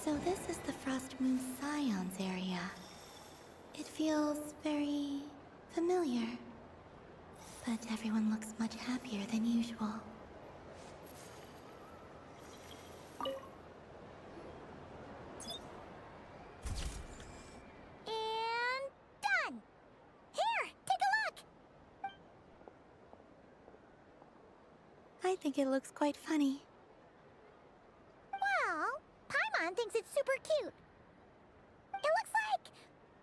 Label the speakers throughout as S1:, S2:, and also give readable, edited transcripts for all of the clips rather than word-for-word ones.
S1: So this is the Frost Moon Scions area. It feels very familiar. But everyone looks much happier than usual.
S2: And done! Here, take a look!
S1: I think it looks quite funny.
S2: Well, Paimon thinks it's super cute. It looks like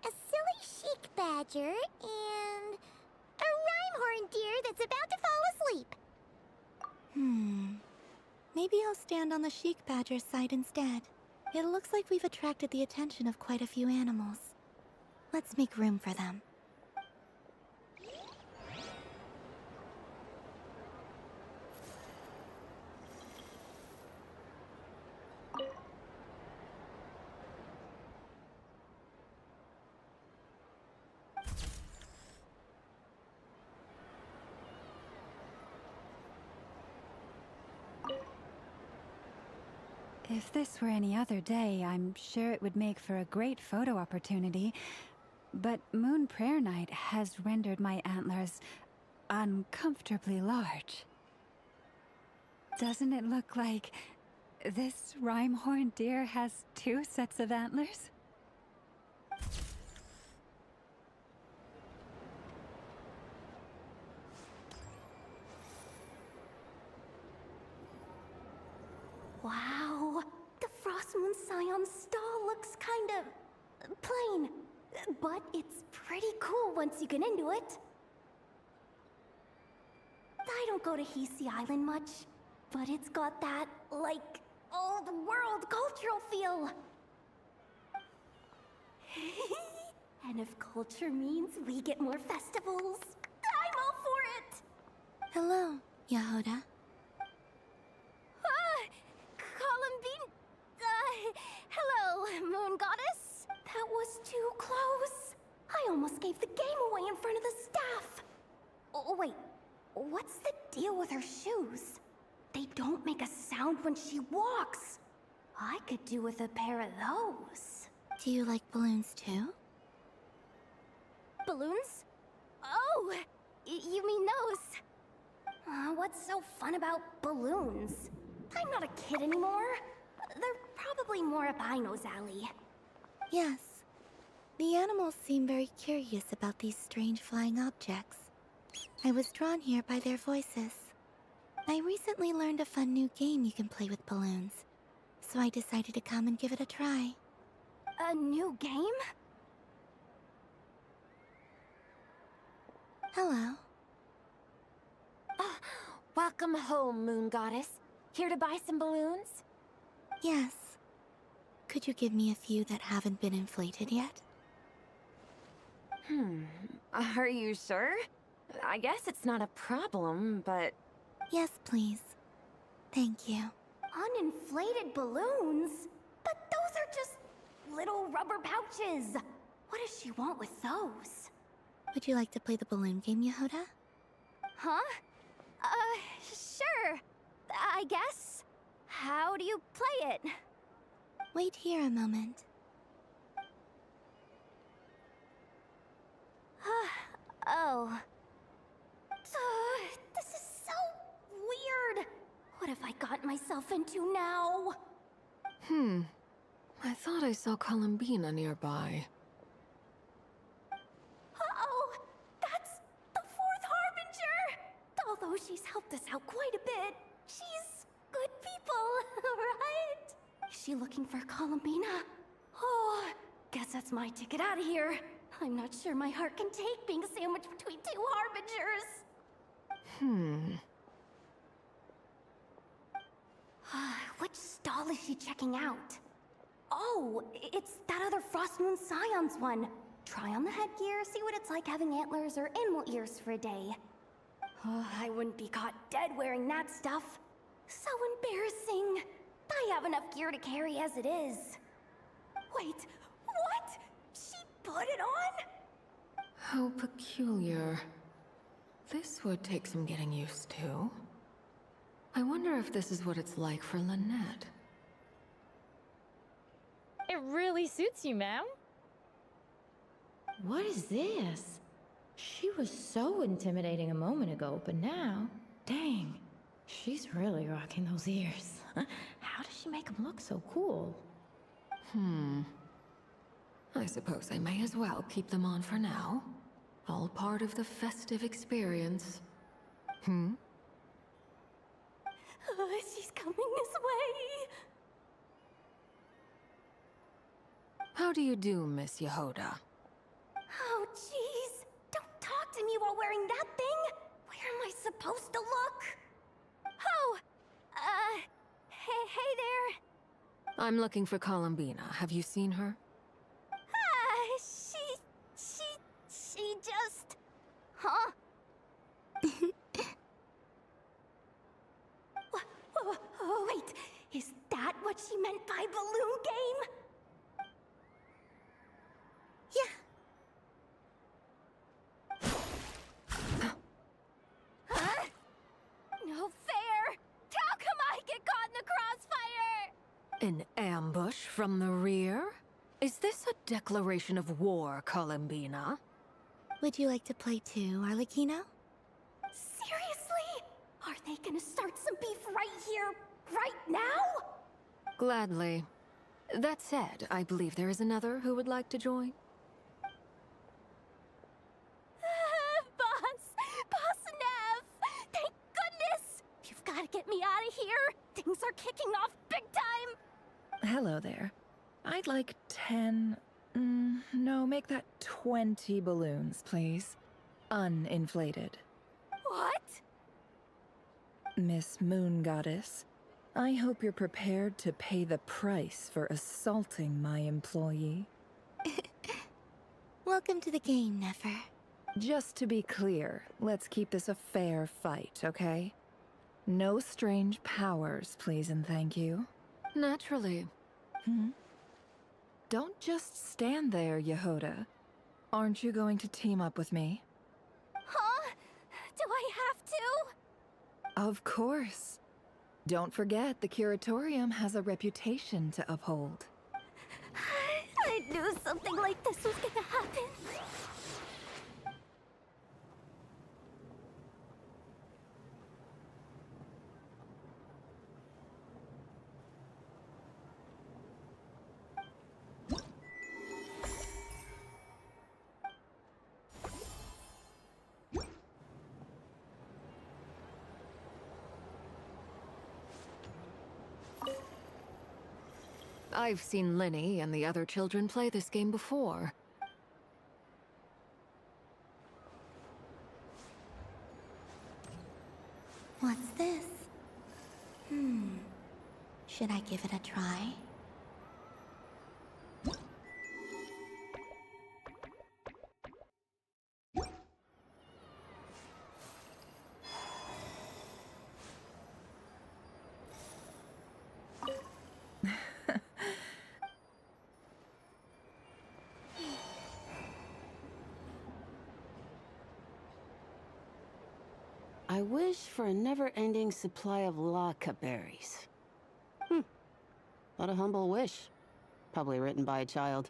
S2: a silly chic badger and a rhyme-horned deer that's about to fall asleep.
S1: Maybe I'll stand on the Sheik Badger's side instead. It looks like we've attracted the attention of quite a few animals. Let's make room for them.
S3: If this were any other day, I'm sure it would make for a great photo opportunity. But Moon Prayer Night has rendered my antlers uncomfortably large. Doesn't it look like this rhyme-horned deer has 2 sets of antlers?
S2: Wow, the Frost Moon Scion stall looks kind of plain, but it's pretty cool once you get into it. I don't go to Hisi Island much, but it's got that, like, old world cultural feel. And if culture means we get more festivals, I'm all for it!
S1: Hello, Yahoda.
S2: Columbina... hello, Moon Goddess. That was too close. I almost gave the game away in front of the staff. Oh, wait. What's the deal with her shoes? They don't make a sound when she walks. I could do with a pair of those.
S1: Do you like balloons too?
S2: Balloons? Oh, you mean those? What's so fun about balloons? I'm not a kid anymore. They're probably more up Aino's alley.
S1: Yes. The animals seem very curious about these strange flying objects. I was drawn here by their voices. I recently learned a fun new game you can play with balloons, so I decided to come and give it a try.
S2: A new game?
S1: Hello.
S4: Welcome home, Moon Goddess. Here to buy some balloons?
S1: Yes. Could you give me a few that haven't been inflated yet?
S4: Are you sure? I guess it's not a problem, but...
S1: Yes, please. Thank you.
S2: Uninflated balloons? But those are just little rubber pouches. What does she want with those?
S1: Would you like to play the balloon game, Yahoda?
S2: Huh? Sure. I guess. How do you play it?
S1: Wait here a moment.
S2: to now?
S4: I thought I saw Columbina nearby.
S2: Uh-oh! That's the fourth Harbinger! Although she's helped us out quite a bit, she's good people, right? Is she looking for Columbina? Oh, guess that's my ticket out of here. I'm not sure my heart can take being sandwiched between two Harbingers. Which stall is she checking out? Oh, it's that other Frost Moon Scion's one. Try on the headgear, see what it's like having antlers or animal ears for a day. Oh, I wouldn't be caught dead wearing that stuff. So embarrassing. I have enough gear to carry as it is. Wait, what? She put it on?
S4: How peculiar. This would take some getting used to. I wonder if this is what it's like for Lynette.
S5: It really suits you, ma'am.
S6: What is this? She was so intimidating a moment ago, but now, dang, she's really rocking those ears. How does she make them look so cool?
S4: I suppose I may as well keep them on for now. All part of the festive experience.
S2: She's coming this way.
S4: How do you do, Miss Yehoda?
S2: Oh, jeez. Don't talk to me while wearing that thing. Where am I supposed to look? Oh, hey there.
S4: I'm looking for Columbina. Have you seen her?
S2: She just... Huh? Wait, is that what she meant by balloon game?
S1: Yeah.
S2: Huh? No fair! How come I get caught in the crossfire?
S4: An ambush from the rear? Is this a declaration of war, Columbina?
S1: Would you like to play too, Arlecchino?
S2: Seriously? Are they gonna start some beef right here, right now?
S4: Gladly. That said, I believe there is another who would like to join.
S2: Boss Nev! Thank goodness! You've gotta get me out of here! Things are kicking off big time!
S7: Hello there. I'd like 10... no, make that 20 balloons, please. Uninflated.
S2: What?
S7: Miss Moon Goddess, I hope you're prepared to pay the price for assaulting my employee.
S1: Welcome to the game, Nefer.
S7: Just to be clear, let's keep this a fair fight, okay? No strange powers, please and thank you.
S4: Naturally.
S7: Don't just stand there, Yehoda. Aren't you going to team up with me?
S2: Huh? Do I have to?
S7: Of course. Don't forget, the Curatorium has a reputation to uphold.
S2: I knew something like this was gonna happen.
S4: I've seen Linny and the other children play this game before.
S1: What's this? Should I give it a try?
S8: I wish for a never-ending supply of laka berries. What a humble wish. Probably written by a child.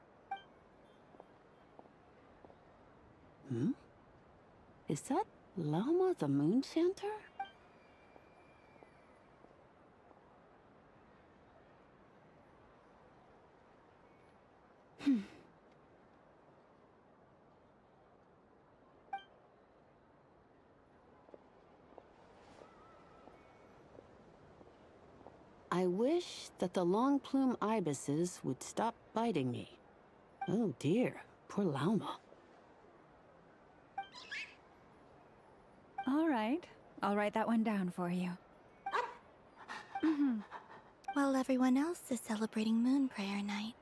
S8: Is that Llama the Moon Chanter? I wish that the long plume ibises would stop biting me. Oh dear, poor Lauma.
S3: All right, I'll write that one down for you.
S1: While everyone else is celebrating Moon Prayer Night.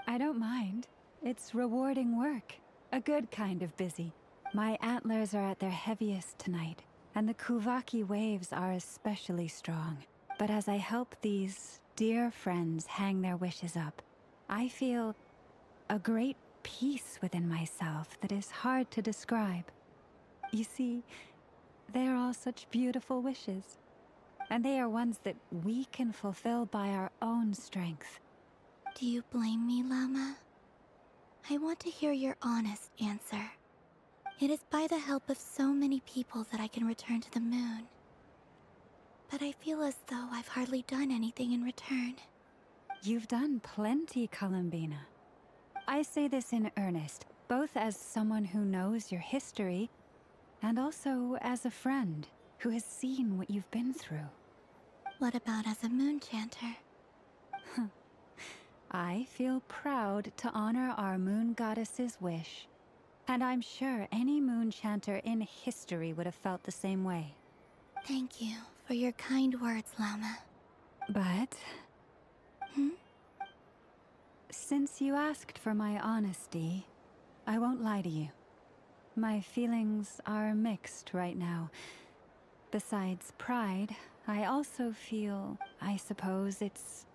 S3: I don't mind. It's rewarding work. A good kind of busy. My antlers are at their heaviest tonight, and the Kuvaki waves are especially strong. But as I help these dear friends hang their wishes up, I feel a great peace within myself that is hard to describe. You see, they are all such beautiful wishes, and they are ones that we can fulfill by our own strength.
S1: Do you blame me, Llama? I want to hear your honest answer. It is by the help of so many people that I can return to the moon. But I feel as though I've hardly done anything in return.
S3: You've done plenty, Columbina. I say this in earnest, both as someone who knows your history, and also as a friend who has seen what you've been through.
S1: What about as a moon chanter?
S3: I feel proud to honor our moon goddess's wish. And I'm sure any moon chanter in history would have felt the same way.
S1: Thank you for your kind words, Llama.
S3: But... Since you asked for my honesty, I won't lie to you. My feelings are mixed right now. Besides pride, I also feel, I suppose it's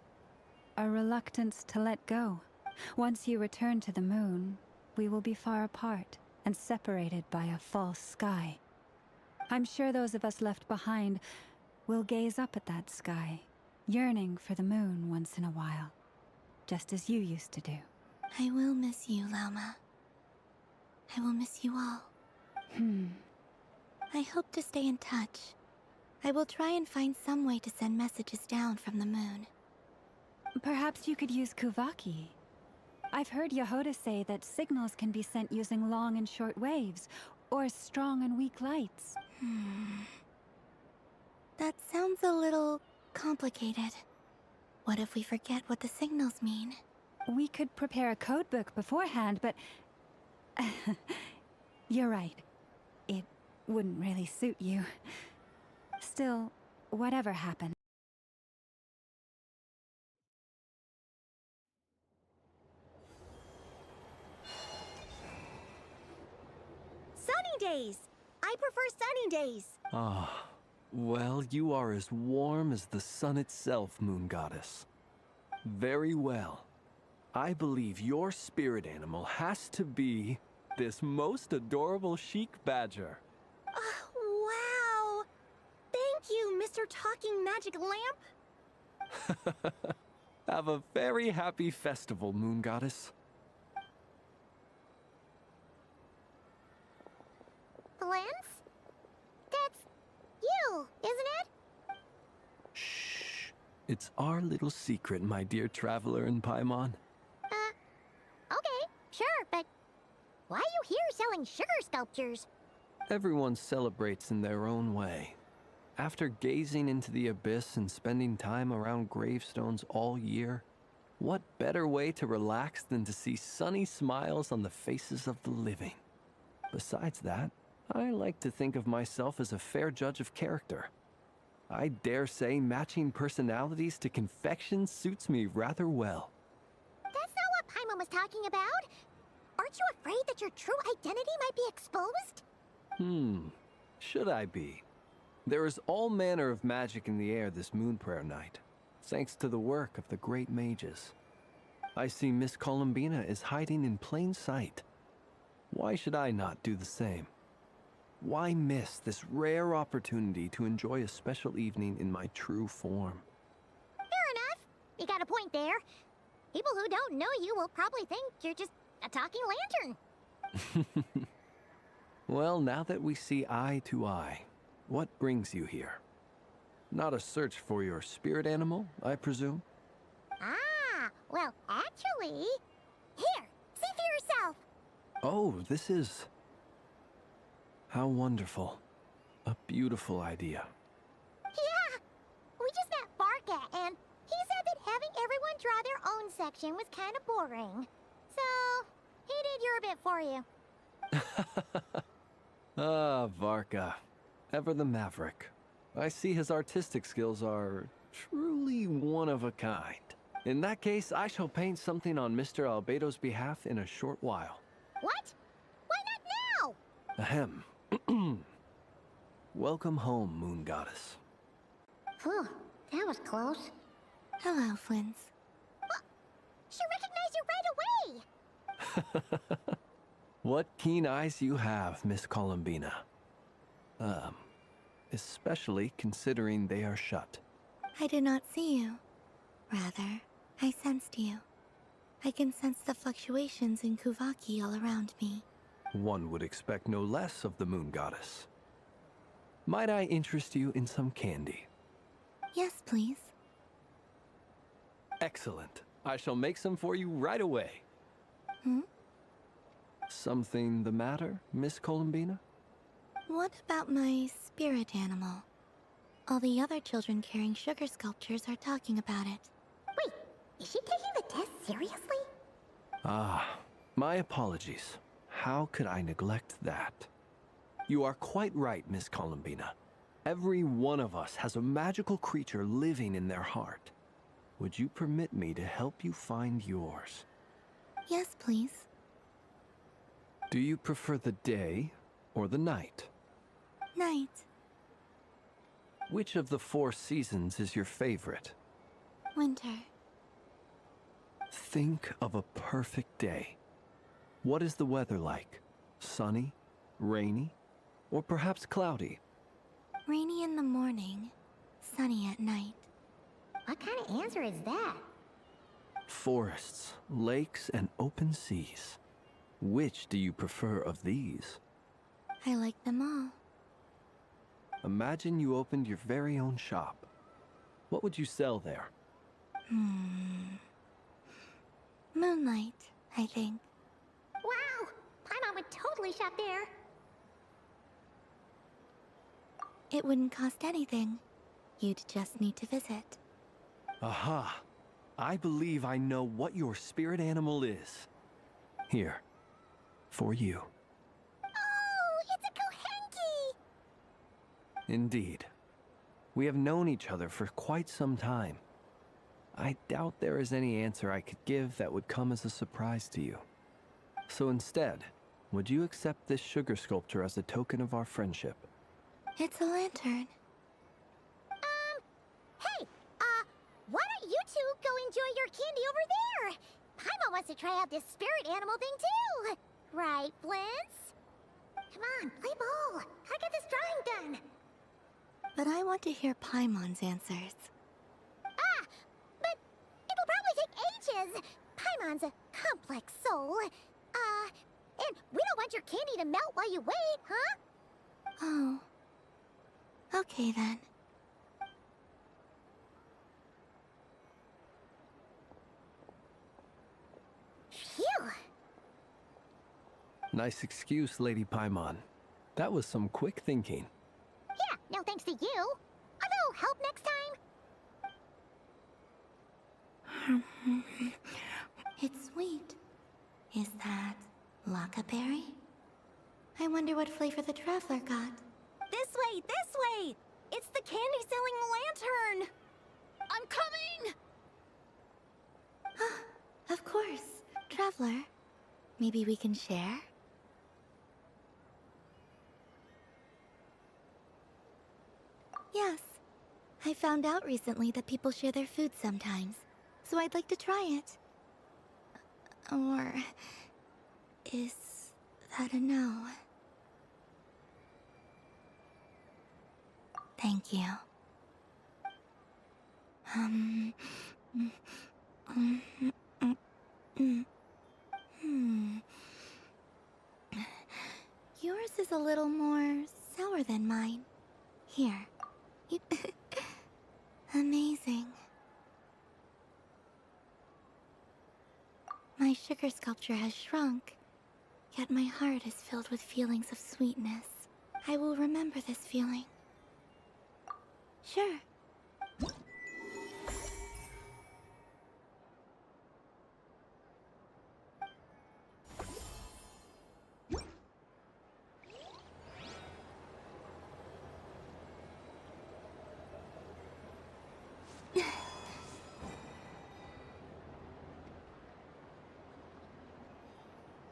S3: a reluctance to let go. Once you return to the moon, we will be far apart and separated by a false sky. I'm sure those of us left behind will gaze up at that sky, yearning for the moon once in a while, just as you used to do.
S1: I will miss you, Llama. I will miss you all. I hope to stay in touch. I will try and find some way to send messages down from the moon.
S3: Perhaps you could use Kuvaki. I've heard Yehoda say that signals can be sent using long and short waves, or strong and weak lights.
S1: That sounds a little complicated. What if we forget what the signals mean?
S3: We could prepare a codebook beforehand, but... You're right. It wouldn't really suit you. Still, whatever happened.
S2: Sunny days! I prefer sunny days.
S9: Ah, well, you are as warm as the sun itself, Moon Goddess. Very well. I believe your spirit animal has to be this most adorable chic badger.
S2: Wow! Thank you, Mr. Talking Magic Lamp.
S9: Have a very happy festival, Moon Goddess.
S2: Lance? That's you, isn't it?
S9: Shh. It's our little secret, my dear traveler in Paimon.
S2: Okay, sure, but why are you here selling sugar sculptures?
S9: Everyone celebrates in their own way. After gazing into the abyss and spending time around gravestones all year, what better way to relax than to see sunny smiles on the faces of the living? Besides that, I like to think of myself as a fair judge of character. I dare say matching personalities to confection suits me rather well.
S2: That's not what Paimon was talking about. Aren't you afraid that your true identity might be exposed?
S9: Should I be? There is all manner of magic in the air this moon prayer night, thanks to the work of the great mages. I see Miss Columbina is hiding in plain sight. Why should I not do the same? Why miss this rare opportunity to enjoy a special evening in my true form?
S2: Fair enough. You got a point there. People who don't know you will probably think you're just a talking lantern.
S9: Well, now that we see eye to eye, what brings you here? Not a search for your spirit animal, I presume?
S2: Ah, well, actually... Here,
S9: Oh, this is... How wonderful. A beautiful idea.
S2: Yeah! We just met Barca, and he said that having everyone draw their own section was kind of boring. So, he did your bit for you.
S9: Ah, Varka. Ever the maverick. I see his artistic skills are truly one of a kind. In that case, I shall paint something on Mr. Albedo's behalf in a short while.
S2: What? Why not now?
S9: Ahem. Welcome home, Moon Goddess.
S2: Phew, that was close.
S1: Hello, Flins.
S2: She recognized you right away!
S9: What keen eyes you have, Miss Columbina. Especially considering they are shut.
S1: I did not see you. Rather, I sensed you. I can sense the fluctuations in Kuvaki all around me.
S9: One would expect no less of the Moon Goddess. Might I interest you in some candy?
S1: Yes, please.
S9: Excellent. I shall make some for you right away.
S1: Hmm?
S9: Something the matter, Miss Columbina?
S1: What about my spirit animal? All the other children carrying sugar sculptures are talking about it.
S2: Wait, is she taking the test seriously?
S9: Ah, my apologies. How could I neglect that? You are quite right, Miss Columbina. Every one of us has a magical creature living in their heart. Would you permit me to help you find yours?
S1: Yes, please.
S9: Do you prefer the day or the night?
S1: Night.
S9: Which of the 4 seasons is your favorite?
S1: Winter.
S9: Think of a perfect day. What is the weather like? Sunny, rainy, or perhaps cloudy?
S1: Rainy in the morning, sunny at night.
S2: What kind of answer is that?
S9: Forests, lakes, and open seas. Which do you prefer of these?
S1: I like them all.
S9: Imagine you opened your very own shop. What would you sell there?
S1: Moonlight, I think.
S2: Wow! Paimon would totally shop there.
S1: It wouldn't cost anything. You'd just need to visit.
S9: Aha! I believe I know what your spirit animal is. Here, for you.
S2: Oh, it's a Kohenki!
S9: Indeed. We have known each other for quite some time. I doubt there is any answer I could give that would come as a surprise to you. So instead, would you accept this sugar sculpture as a token of our friendship?
S1: It's a lantern.
S2: Hey, why don't you two go enjoy your candy over there? Paimon wants to try out this spirit animal thing too. Right, Flint's? Come on, play ball. I got this drawing done.
S1: But I want to hear Paimon's answers.
S2: But it'll probably take ages. Paimon's a complex soul. And we don't want your candy to melt while you wait, huh?
S1: Oh. Okay then.
S2: Phew.
S9: Nice excuse, Lady Paimon. That was some quick thinking.
S2: Yeah, no thanks to you. A little help next time.
S1: It's sweet. Is that Lakaberry? I wonder what flavor the traveler got.
S2: This way, this way! It's the candy-selling lantern! I'm coming!
S1: Of course. Traveler, maybe we can share? Yes. I found out recently that people share their food sometimes, so I'd like to try it. Or... is that a no? Thank you. Yours is a little more sour than mine. Here. Amazing. My sugar sculpture has shrunk. yet my heart is filled with feelings of sweetness. I will remember this feeling. Sure.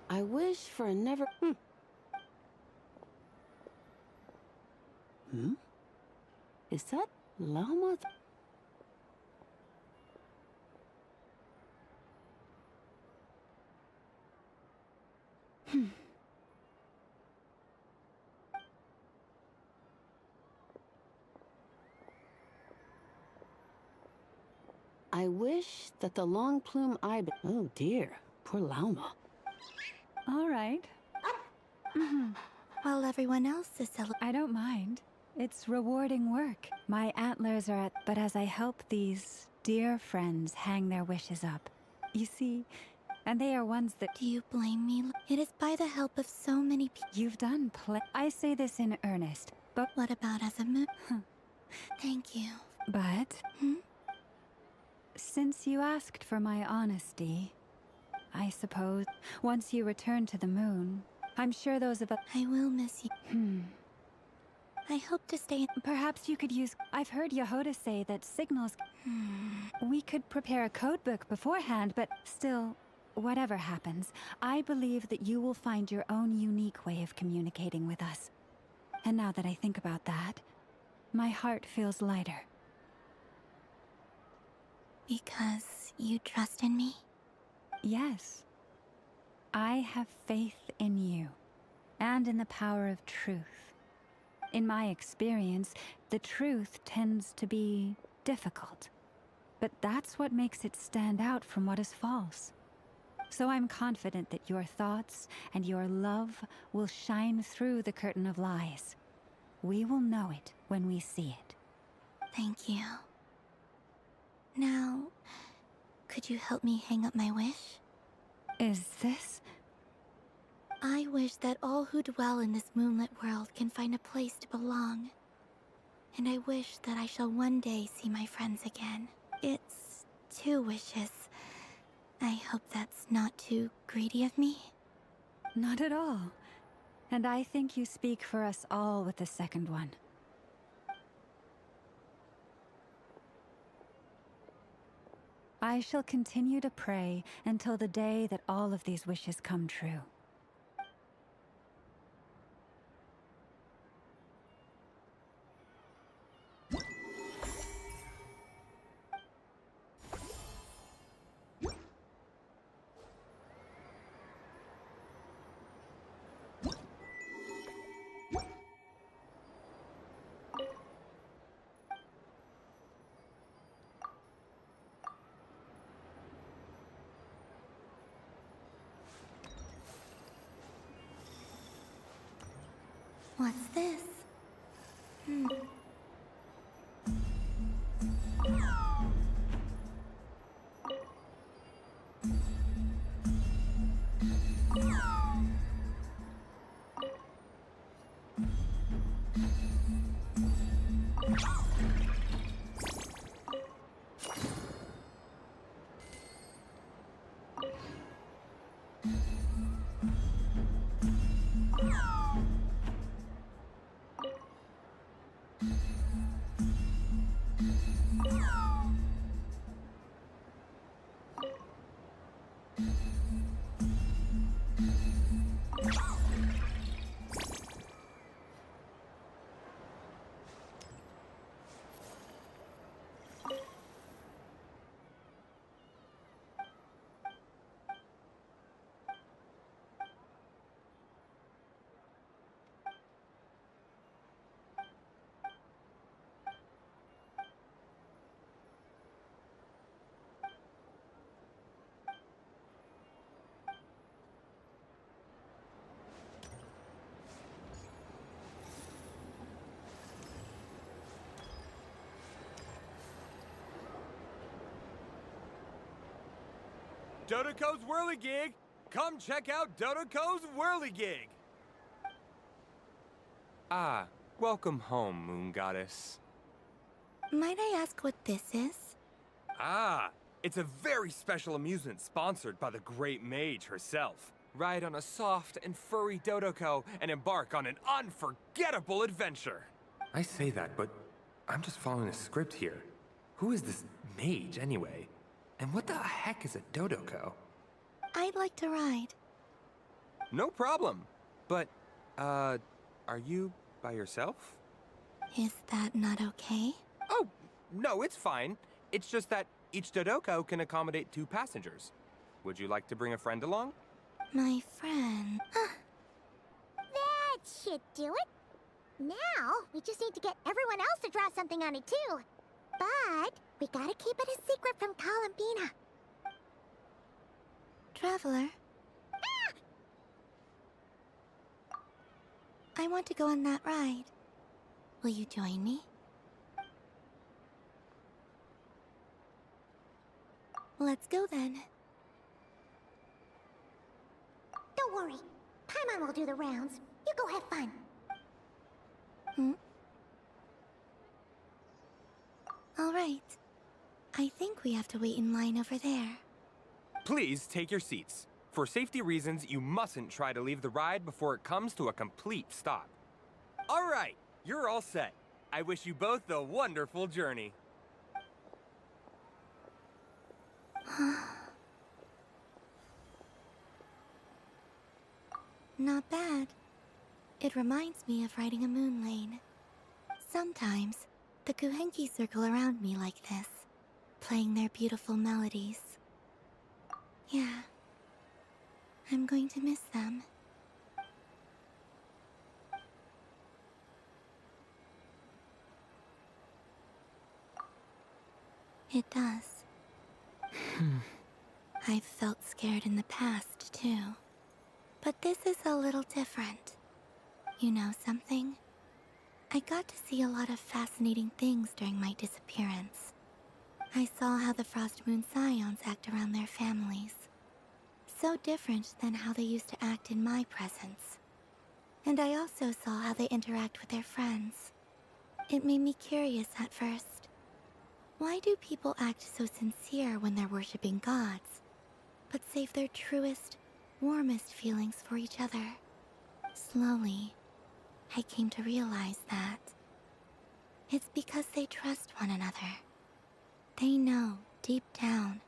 S8: I wish for a never... Is that llama? I wish that the long plume ibis... Oh dear, poor llama.
S3: All right.
S1: While everyone else is
S3: I don't mind. It's rewarding work. My antlers are at... But as I help these dear friends hang their wishes up, you see, and they are ones that...
S1: Do you blame me? It is by the help of so many people.
S3: You've done I say this in earnest, but...
S1: What about as a moon? Thank you.
S3: But... Since you asked for my honesty, I suppose, once you return to the moon, I'm sure those of us...
S1: I will miss you. I hope to stay...
S3: Perhaps you could use... I've heard Yehoda say that signals... We could prepare a codebook beforehand, but still, whatever happens, I believe that you will find your own unique way of communicating with us. And now that I think about that, my heart feels lighter.
S1: Because you trust in me?
S3: Yes. I have faith in you, and in the power of truth. In my experience, the truth tends to be difficult, but that's what makes it stand out from what is false. So I'm confident that your thoughts and your love will shine through the curtain of lies. We will know it when we see it.
S1: Thank you. Now, could you help me hang up my wish?
S3: Is this...
S1: I wish that all who dwell in this moonlit world can find a place to belong. And I wish that I shall one day see my friends again. It's 2 wishes. I hope that's not too greedy of me.
S3: Not at all. And I think you speak for us all with the second one. I shall continue to pray until the day that all of these wishes come true.
S1: What's this?
S10: Dodoco's whirligig! Come check out Dodoko's Whirligig! Ah, welcome home, Moon Goddess.
S1: Might I ask what this is?
S10: Ah, it's a very special amusement sponsored by the great mage herself. Ride on a soft and furry Dodoko and embark on an unforgettable adventure. I say that, but I'm just following a script here. Who is this mage, anyway? And what the heck is a Dodoko?
S1: I'd like to ride.
S10: No problem. But, are you by yourself?
S1: Is that not okay?
S10: Oh, no, it's fine. It's just that each Dodoko can accommodate 2 passengers. Would you like to bring a friend along?
S1: My friend.
S2: That should do it. Now, we just need to get everyone else to draw something on it too. But we gotta keep it a secret from Columbina.
S1: Traveler. I want to go on that ride. Will you join me? Let's go then.
S2: Don't worry. Paimon will do the rounds. You go have fun.
S1: All right. I think we have to wait in line over there.
S10: Please take your seats. For safety reasons, you mustn't try to leave the ride before it comes to a complete stop. All right, you're all set. I wish you both a wonderful journey.
S1: Not bad. It reminds me of riding a moon lane. Sometimes, the Kuhenki circle around me like this, playing their beautiful melodies. Yeah. I'm going to miss them. It does. I've felt scared in the past, too. But this is a little different. You know something? I got to see a lot of fascinating things during my disappearance. I saw how the Frost Moon Scions act around their families. So different than how they used to act in my presence. And I also saw how they interact with their friends. It made me curious at first. Why do people act so sincere when they're worshipping gods, but save their truest, warmest feelings for each other? Slowly, I came to realize that it's because they trust one another. They know, deep down,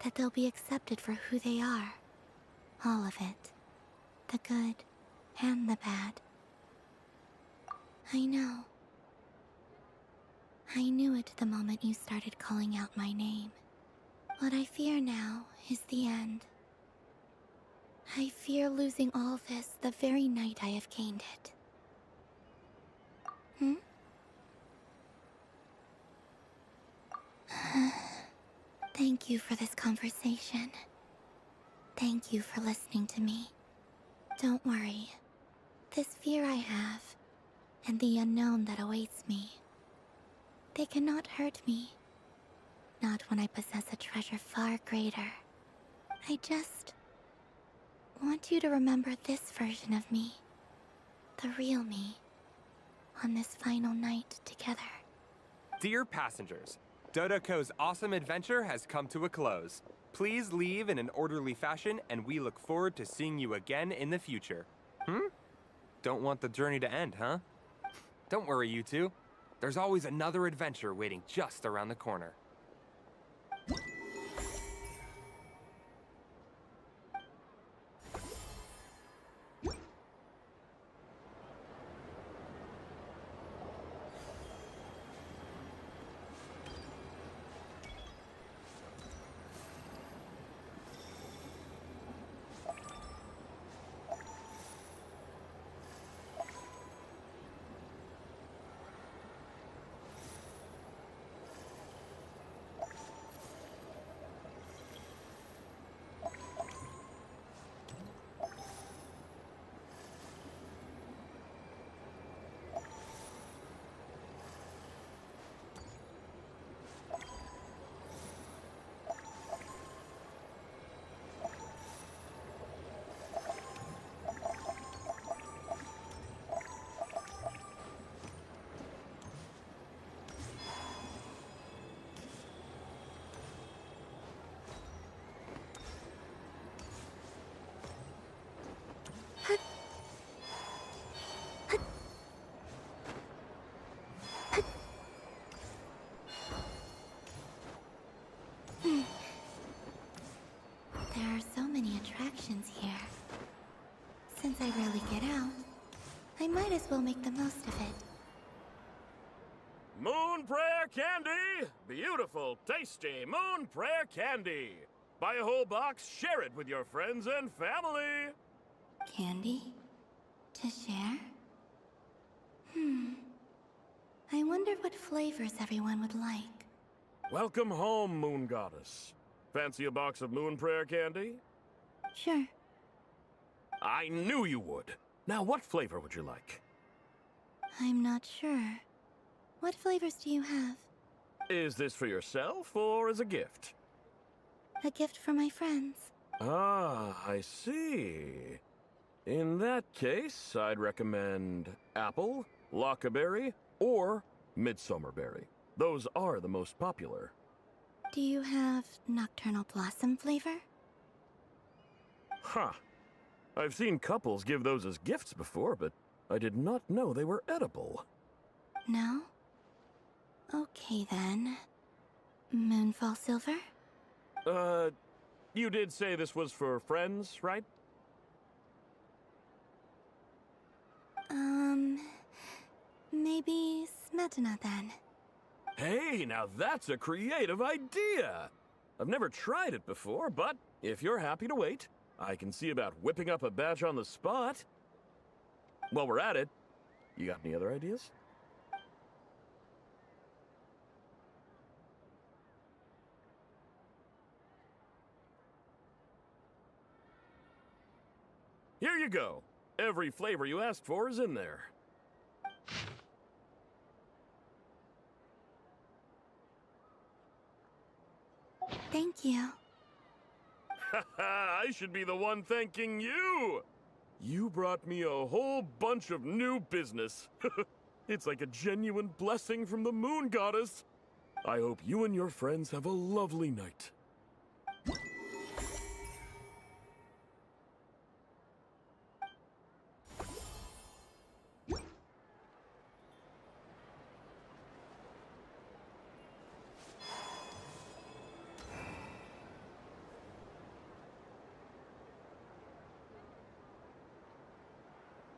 S1: that they'll be accepted for who they are. All of it. The good and the bad. I know. I knew it the moment you started calling out my name. What I fear now is the end. I fear losing all this the very night I have gained it. Thank you for this conversation. Thank you for listening to me. Don't worry. This fear I have, and the unknown that awaits me, they cannot hurt me. Not when I possess a treasure far greater. I just want you to remember this version of me. The real me. On this final night together.
S10: Dear passengers, Dodoko's awesome adventure has come to a close. Please leave in an orderly fashion, and we look forward to seeing you again in the future. Don't want the journey to end, huh? Don't worry, you two. There's always another adventure waiting just around the corner.
S1: since I rarely get out, I might as well make the most of it.
S11: Moon Prayer Candy! Beautiful, tasty Moon Prayer Candy! Buy a whole box, share it with your friends and family!
S1: Candy? To share? I wonder what flavors everyone would like.
S11: Welcome home, Moon Goddess. Fancy a box of Moon Prayer Candy?
S1: Sure.
S11: I knew you would. Now, what flavor would you like?
S1: I'm not sure. What flavors do you have?
S11: Is this for yourself or as a gift?
S1: A gift for my friends.
S11: Ah, I see. In that case, I'd recommend apple, lockaberry, or midsummerberry. Those are the most popular.
S1: Do you have nocturnal blossom flavor?
S11: Huh. I've seen couples give those as gifts before, but I did not know they were edible.
S1: No? Okay then. Moonfall silver?
S11: You did say this was for friends, right?
S1: Maybe smetana then.
S11: Hey, now that's a creative idea! I've never tried it before, but if you're happy to wait, I can see about whipping up a batch on the spot. While we're at it, you got any other ideas? Here you go. Every flavor you asked for is in there.
S1: Thank you.
S11: I should be the one thanking you! You brought me a whole bunch of new business. It's like a genuine blessing from the Moon Goddess. I hope you and your friends have a lovely night.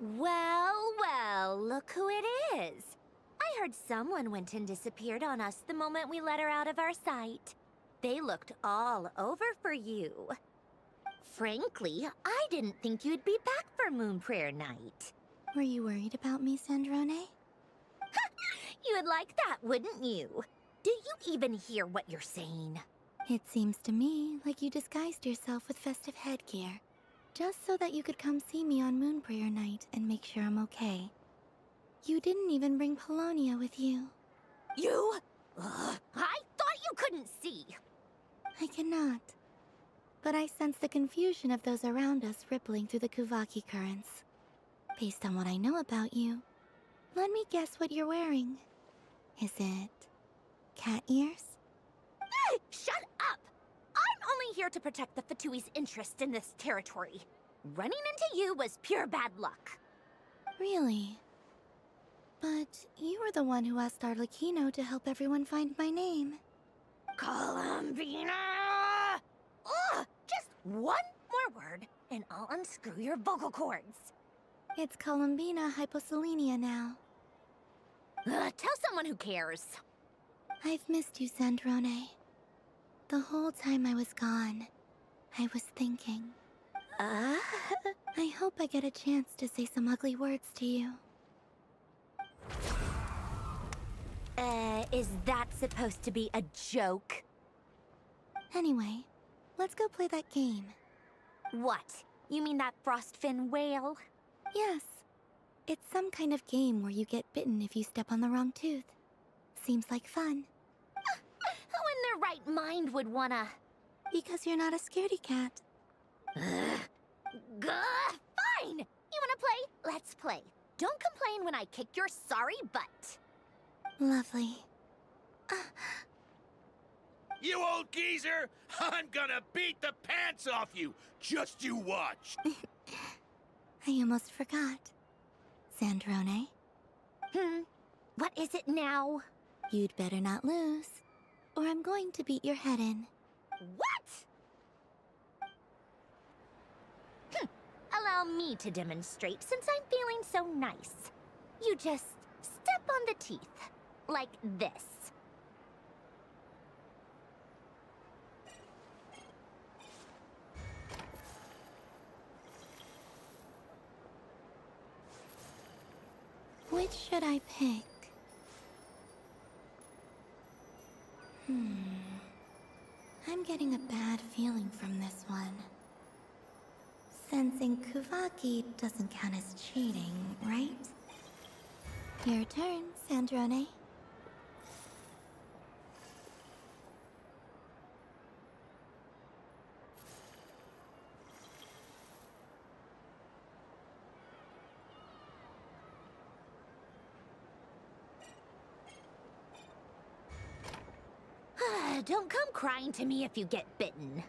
S2: Well, look who it is. I heard someone went and disappeared on us the moment we let her out of our sight. They looked all over for you. Frankly, I didn't think you'd be back for Moon Prayer Night.
S1: Were you worried about me, Sandrone?
S2: You would like that, wouldn't you? Do you even hear what you're saying?
S1: It seems to me like you disguised yourself with festive headgear, just so that you could come see me on Moon Prayer Night and make sure I'm okay. You didn't even bring Polonia with you.
S2: You? Ugh, I thought you couldn't see.
S1: I cannot. But I sense the confusion of those around us rippling through the Kuvaki currents. Based on what I know about you, let me guess what you're wearing. Is it cat ears?
S2: Shut up! I'm only here to protect the Fatui's interest in this territory. Running into you was pure bad luck.
S1: Really? But you were the one who asked Arlecchino to help everyone find my name.
S2: Columbina! Ugh! Just one more word, and I'll unscrew your vocal cords.
S1: It's Columbina hyposelenia now.
S2: Tell someone who cares.
S1: I've missed you, Sandrone. The whole time I was gone, I was thinking. I hope I get a chance to say some ugly words to you.
S2: Is that supposed to be a joke?
S1: Anyway, let's go play that game.
S2: What? You mean that frostfin whale?
S1: Yes. It's some kind of game where you get bitten if you step on the wrong tooth. Seems like fun.
S2: Who in their right mind would wanna...
S1: Because you're not a scaredy cat.
S2: Fine! You wanna play? Let's play. Don't complain when I kick your sorry butt.
S1: Lovely.
S12: You old geezer! I'm gonna beat the pants off you! Just you watch!
S1: I almost forgot. Sandrone?
S2: What is it now?
S1: You'd better not lose, or I'm going to beat your head in.
S2: What? allow me to demonstrate since I'm feeling so nice. You just step on the teeth, like this.
S1: Which should I pick? I'm getting a bad feeling from this one. Sensing Kuvaki doesn't count as cheating, right? Your turn, Sandrone.
S2: Don't come crying to me if you get bitten.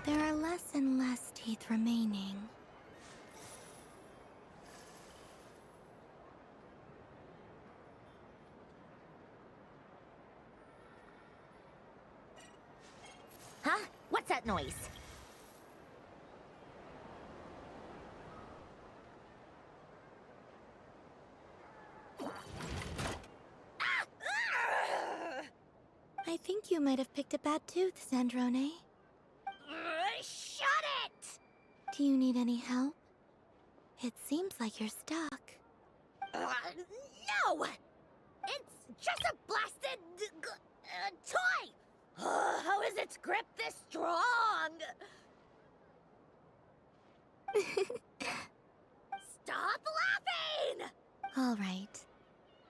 S1: There are less and less teeth remaining.
S2: Huh? What's that noise?
S1: I think you might have picked a bad tooth, Sandrone.
S2: Shut it!
S1: Do you need any help? It seems like you're stuck.
S2: No! It's just a blasted toy! How is its grip this strong? Stop laughing!
S1: All right.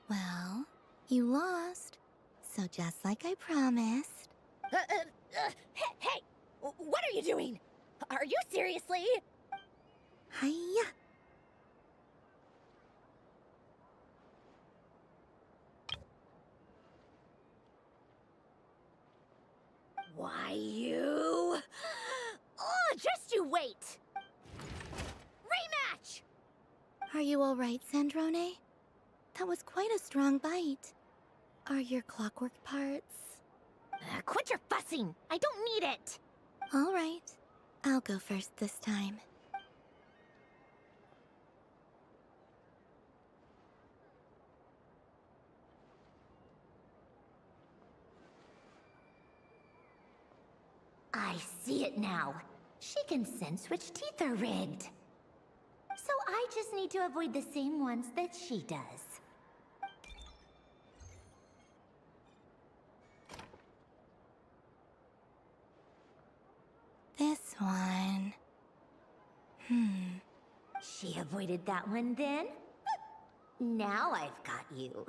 S1: Well, you lost. So just like I promised.
S2: Hey! What are you doing? Are you seriously?
S1: Hiya!
S2: Why, you... Oh, just you wait! Rematch!
S1: Are you all right, Sandrone? That was quite a strong bite. Are your clockwork parts?
S2: Quit your fussing! I don't need it!
S1: All right. I'll go first this time.
S2: I see it now. She can sense which teeth are rigged. So I just need to avoid the same ones that she does.
S1: This one.
S2: She avoided that one then? Now I've got you.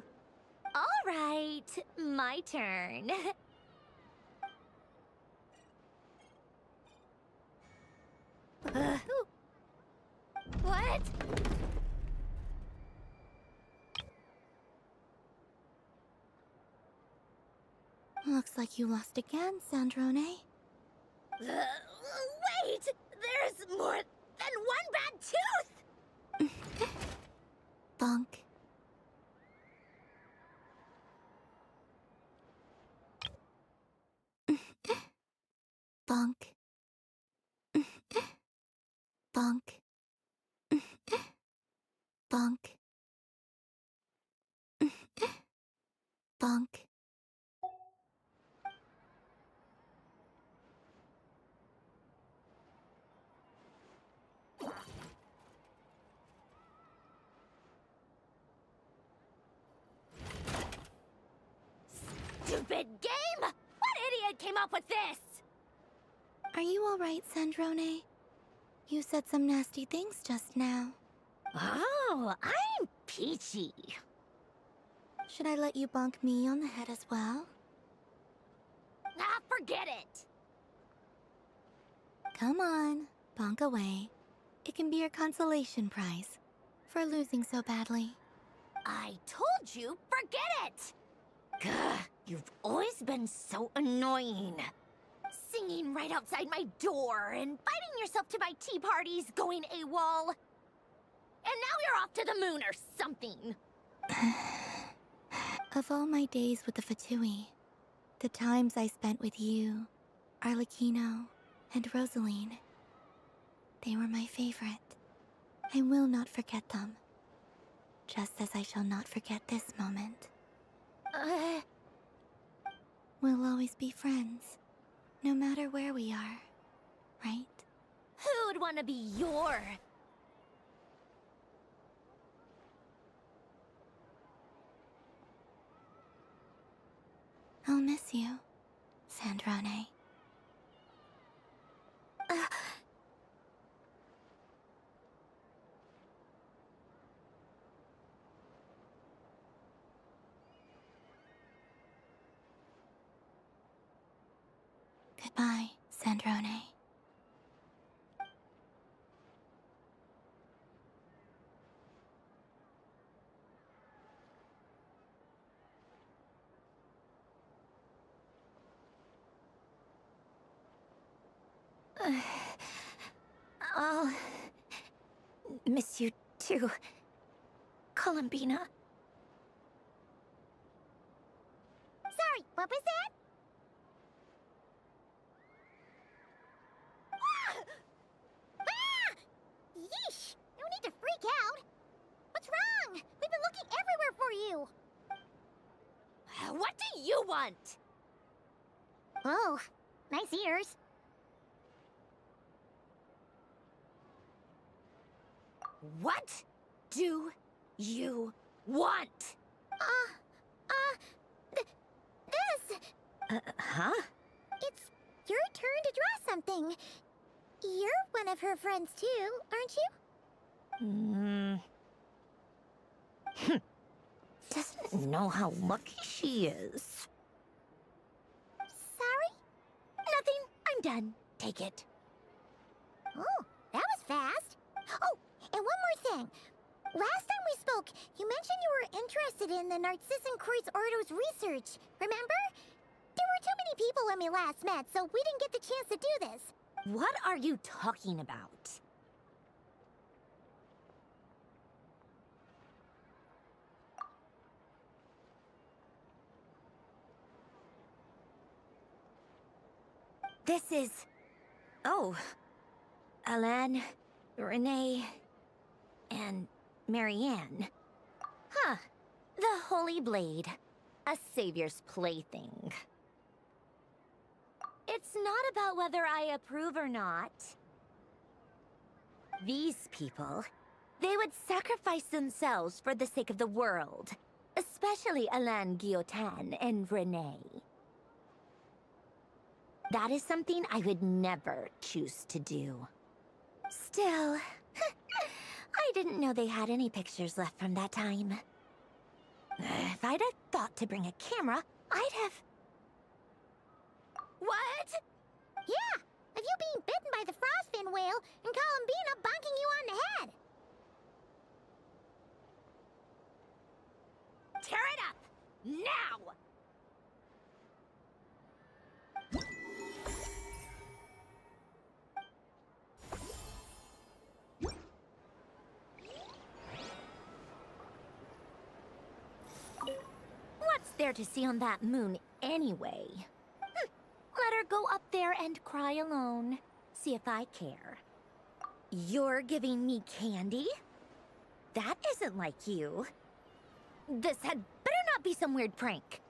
S2: All right, my turn. What?
S1: Looks like you lost again, Sandrone.
S2: Wait! There's more than one bad tooth!
S1: Bonk. Bonk. Bonk. Bonk. Bonk.
S2: Stupid game! What idiot came up with this?
S1: Are you all right, Sandrone? You said some nasty things just now.
S2: Oh, I'm peachy.
S1: Should I let you bonk me on the head as well?
S2: Ah, forget it.
S1: Come on, bonk away. It can be your consolation prize for losing so badly.
S2: I told you, forget it! Gah, you've always been so annoying. Singing right outside my door, inviting yourself to my tea parties, going AWOL. And now you're off to the moon or something.
S1: Of all my days with the Fatui, The times I spent with you, Arlecchino, and Rosaline. They were my favorite. I will not forget them. Just as I shall not forget this moment. We'll always be friends, no matter where we are, right?
S2: Who'd want to be your...
S1: I'll miss you, Sandrane. Goodbye, Sandrone.
S2: I'll miss you too, Columbina. Sorry, what was that? Yeesh! No need to freak out. What's wrong? We've been looking everywhere for you. What do you want? Oh, nice ears. What do you want? This. Huh? It's your turn to draw something. You're one of her friends too, aren't you? Doesn't know how lucky she is. Sorry? Nothing. I'm done. Take it. Oh, that was fast. Oh, and one more thing. Last time we spoke, you mentioned you were interested in the Narcissan Kreuz Ordo's research, remember? There were too many people when we last met, so we didn't get the chance to do this. What are you talking about? This is... Oh. Alain, Renee, and Marianne. Huh. The Holy Blade. A savior's plaything. It's not about whether I approve or not. These people, they would sacrifice themselves for the sake of the world. Especially Alain Guillotin and Renee. That is something I would never choose to do. Still, I didn't know they had any pictures left from that time. If I'd have thought to bring a camera, I'd have... What? Yeah, of you being bitten by the frostfin whale and Columbina bonking you on the head. Tear it up! Now! What's there to see on that moon anyway? Let her go up there and cry alone. See if I care. You're giving me candy? That isn't like you. This had better not be some weird prank.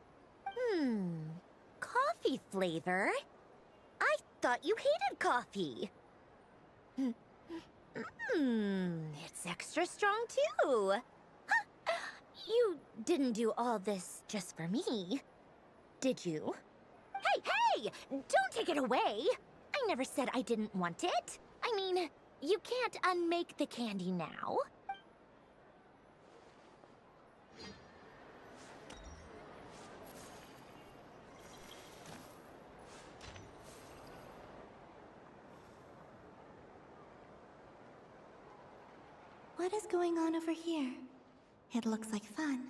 S2: Coffee flavor? I thought you hated coffee. It's extra strong too. Huh. You didn't do all this just for me, did you? Hey! Don't take it away! I never said I didn't want it. I mean, you can't unmake the candy now.
S1: What is going on over here? It looks like fun.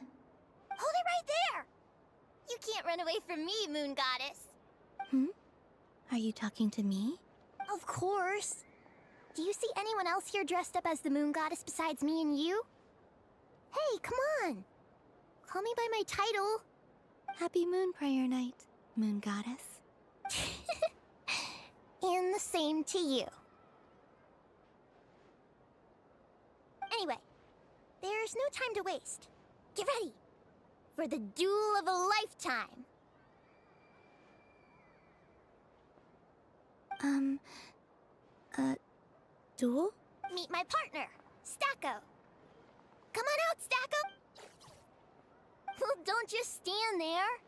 S2: Hold it right there! You can't run away from me, Moon Goddess.
S1: Are you talking to me?
S2: Of course. Do you see anyone else here dressed up as the Moon Goddess besides me and you? Hey, come on. Call me by my title.
S1: Happy Moon Prayer Night. Moon Goddess.
S2: And the same to you. Anyway, there's no time to waste. Get ready for the duel of a lifetime.
S1: Duel?
S2: Meet my partner, Stacko. Come on out, Stacko. Well, don't just stand there.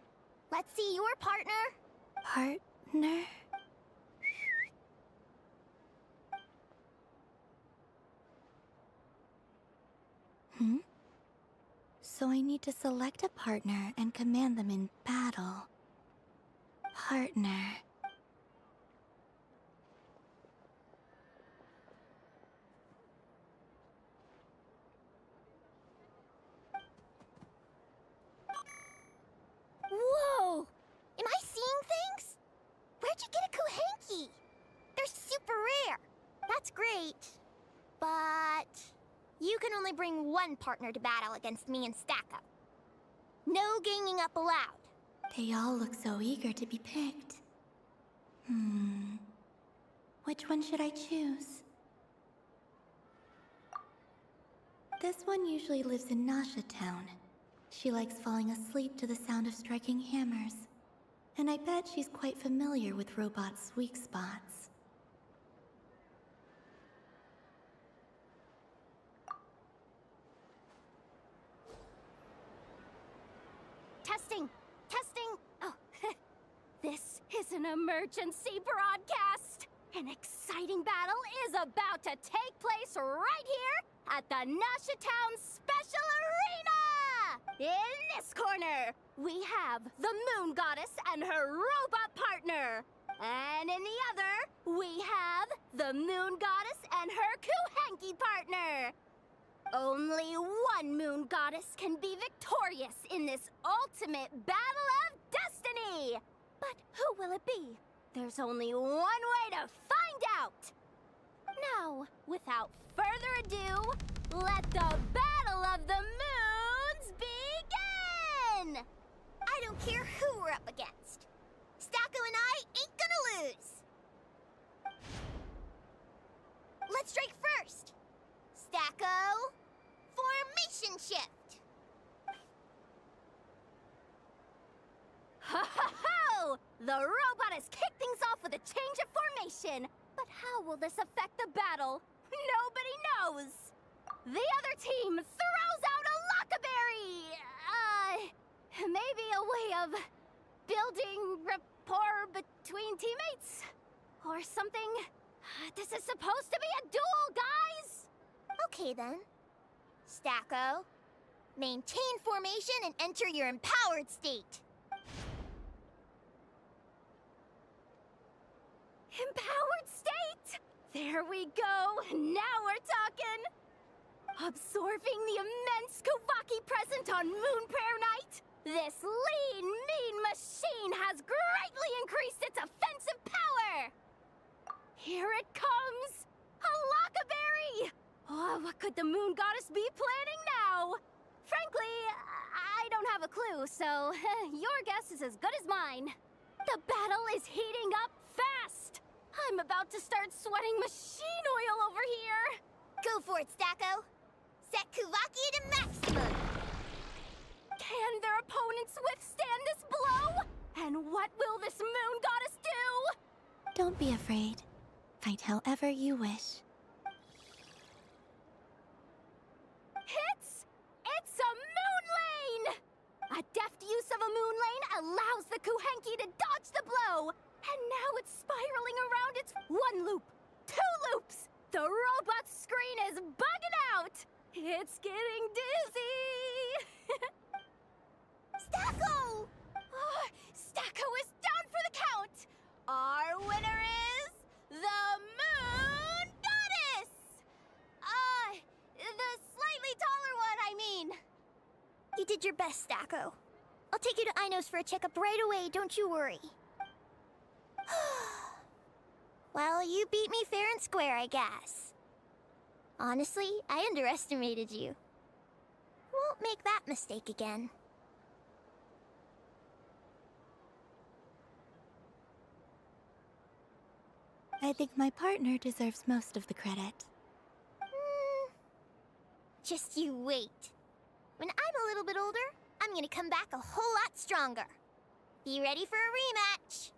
S2: Let's see your partner.
S1: Partner? So I need to select a partner and command them in battle. Partner.
S2: Whoa! Am I seeing things? Where'd you get a Kuhenki? They're super rare. That's great. But you can only bring one partner to battle against me and Stacko. No ganging up allowed.
S1: They all look so eager to be picked. Which one should I choose? This one usually lives in Nasha Town. She likes falling asleep to the sound of striking hammers. And I bet she's quite familiar with robots' weak spots.
S2: Testing! Testing! Oh, this is an emergency broadcast! An exciting battle is about to take place right here at the Nasha Town Special Arena! In this corner, we have the Moon Goddess and her robot partner. And in the other, we have the Moon Goddess and her Kuhenki partner. Only one Moon Goddess can be victorious in this ultimate battle of destiny! But who will it be? There's only one way to find out! Now, without further ado, let the Battle of the Moons begin! I don't care who we're up against. Stacko and I ain't gonna lose! Let's strike first! Stacko, formation shift! Ho-ho-ho! The robot has kicked things off with a change of formation. But how will this affect the battle? Nobody knows! The other team throws out a Lockaberry! Maybe a way of building rapport between teammates? Or something? This is supposed to be a duel, guys! Okay then. Stacko, maintain formation and enter your empowered state. Empowered state! There we go! Now we're talking! Absorbing the immense Kuvaki present on Moon Prayer Night, this lean, mean machine has greatly increased its offensive power! Here it comes! A Lockaberry! Oh, what could the Moon Goddess be planning now? Frankly, I don't have a clue, so your guess is as good as mine. The battle is heating up fast! I'm about to start sweating machine oil over here! Go for it, Stacko! Set Kuvaki to maximum! Can their opponents withstand this blow? And what will this Moon Goddess do?
S1: Don't be afraid. Fight however you wish.
S2: It's a moon lane! A deft use of a moon lane allows the Kuhenki to dodge the blow! And now it's spiraling around its one loop, two loops! The robot's screen is bugging out! It's getting dizzy! Stacko! Oh, Stacko is down for the count! Our winner is the Moon Goddess! The slightly taller one, I mean. You did your best, Stacko. I'll take you to Ainos for a checkup right away, don't you worry. Well, you beat me fair and square, I guess. Honestly, I underestimated you. Won't make that mistake again.
S1: I think my partner deserves most of the credit.
S2: Just you wait. When I'm a little bit older, I'm gonna come back a whole lot stronger. Be ready for a rematch.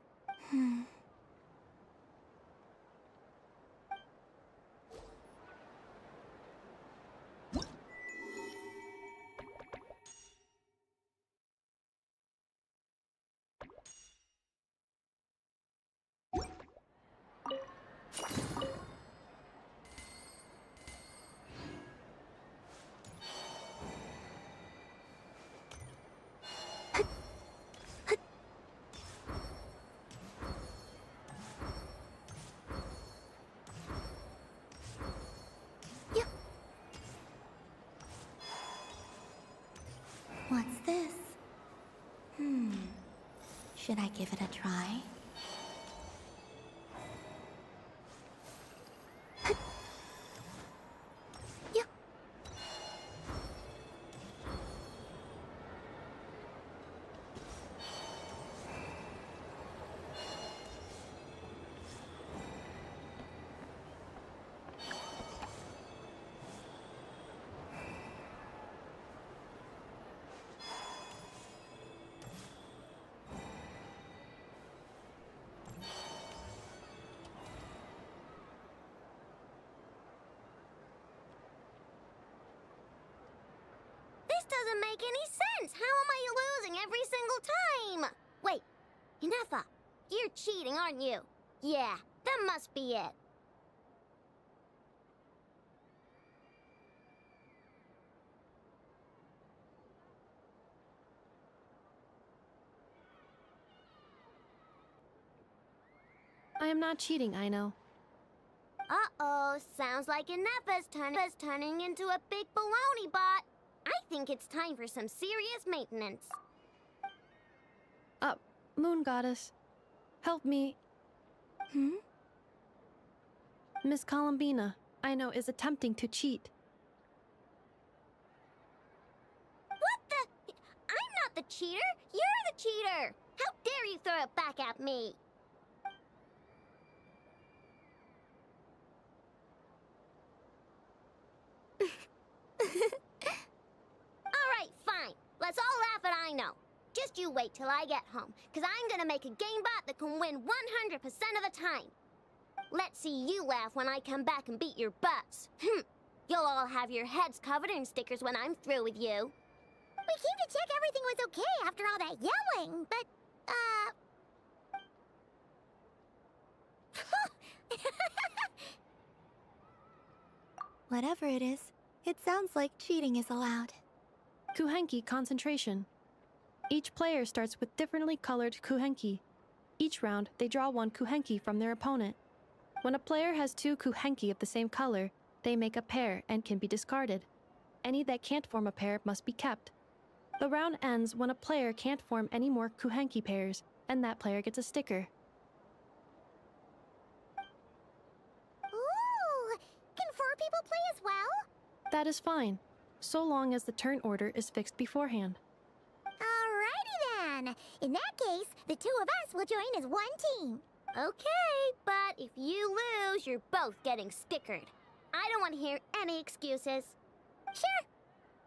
S1: What's this? Should I give it a try?
S2: This doesn't make any sense. How am I losing every single time? Wait, Inefa, you're cheating, aren't you? Yeah, that must be it.
S13: I am not cheating, I know.
S2: Uh-oh, sounds like Inefa's turning into a big baloney bot. I think it's time for some serious maintenance.
S13: Moon Goddess, help me. Miss Columbina, I know, is attempting to cheat.
S2: What the? I'm not the cheater. You're the cheater. How dare you throw it back at me? All right, fine. Let's all laugh at I know. Just you wait till I get home, because I'm gonna make a game bot that can win 100% of the time. Let's see you laugh when I come back and beat your butts. You'll all have your heads covered in stickers when I'm through with you. We came to check everything was okay after all that yelling, but,
S1: Whatever it is, it sounds like cheating is allowed.
S13: Kuhenki concentration. Each player starts with differently colored kuhenki. Each round, they draw one kuhenki from their opponent. When a player has two kuhenki of the same color, they make a pair and can be discarded. Any that can't form a pair must be kept. The round ends when a player can't form any more kuhenki pairs, and that player gets a sticker.
S2: ooh, can 4 people play as well?
S13: That is fine, so long as the turn order is fixed beforehand.
S2: Alrighty then. In that case, the 2 of us will join as one team. Okay, but if you lose, you're both getting stickered. I don't want to hear any excuses. Sure.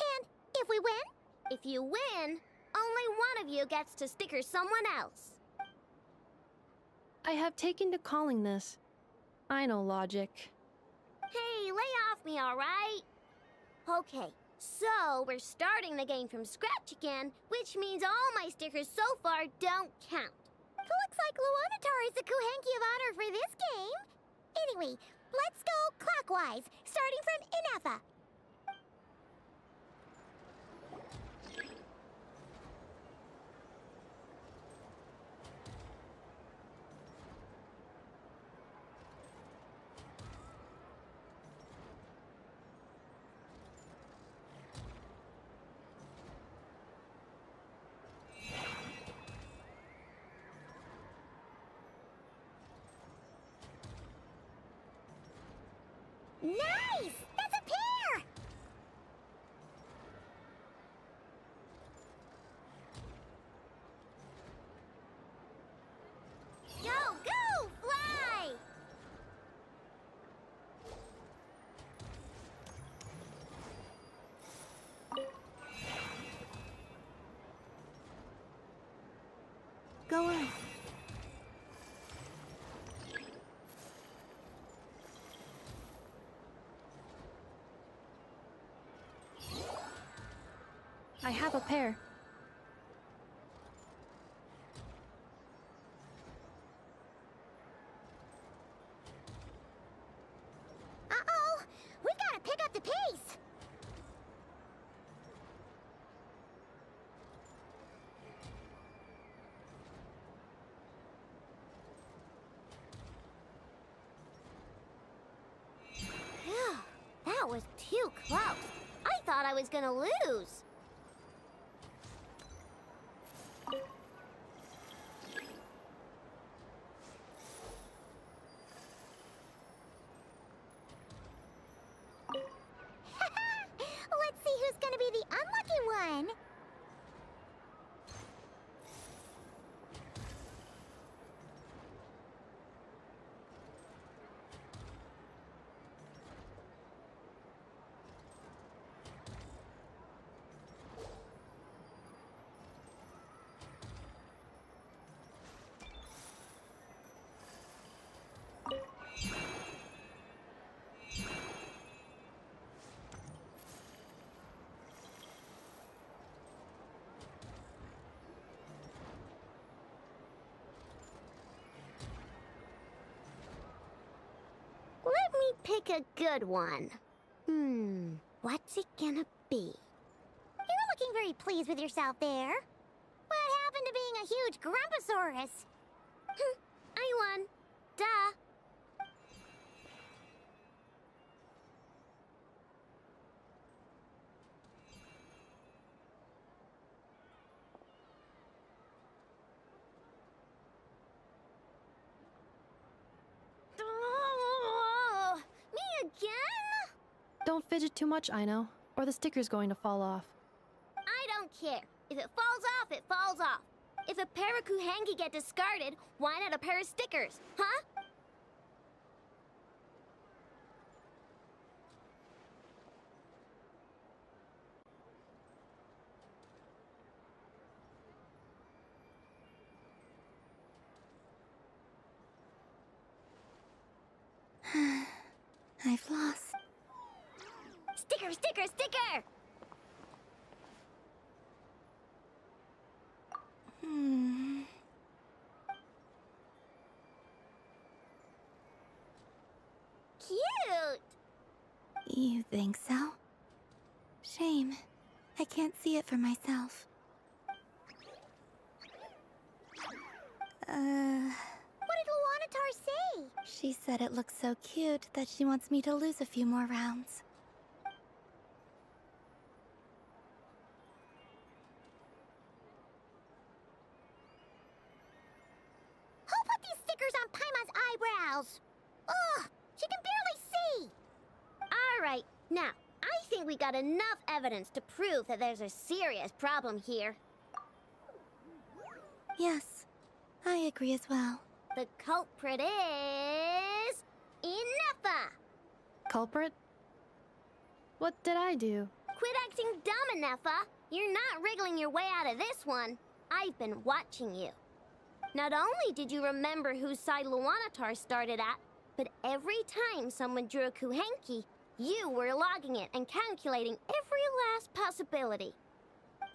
S2: And if we win? If you win, only one of you gets to sticker someone else.
S13: I have taken to calling this. I know logic.
S2: Hey, lay off me, all right? Okay, so we're starting the game from scratch again, which means all my stickers so far don't count. Looks like Luonatar is the Kuhenki of honor for this game. Anyway, let's go clockwise, starting from Inefa. Nice! That's a pair! Go, go, fly!
S1: Go on.
S13: I have a pair.
S2: Uh-oh! We gotta pick up the pace! Phew, that was too close. I thought I was gonna lose. Let's see who's gonna be the unlucky one. Let me pick a good one. What's it gonna be? You're looking very pleased with yourself there. What happened to being a huge Grumposaurus? I won. Duh. Me again?
S13: Don't fidget too much, Ino, or the sticker's going to fall off.
S2: I don't care. If it falls off, it falls off. If a pair of Kuhengi get discarded, why not a pair of stickers, huh?
S1: I've lost.
S2: Sticker, sticker, sticker! Cute!
S1: You think so? Shame. I can't see it for myself.
S2: What did Luanatar say?
S1: She said it looks so cute that she wants me to lose a few more rounds.
S2: Who put these stickers on Paimon's eyebrows? Ugh, she can barely see! Alright, now, I think we got enough evidence to prove that there's a serious problem here.
S1: Yes, I agree as well.
S2: The culprit is... Inefa!
S13: Culprit? What did I do?
S2: Quit acting dumb, Inefa! You're not wriggling your way out of this one. I've been watching you. Not only did you remember whose side Luanatar started at, but every time someone drew a Kuhenki, you were logging it and calculating every last possibility.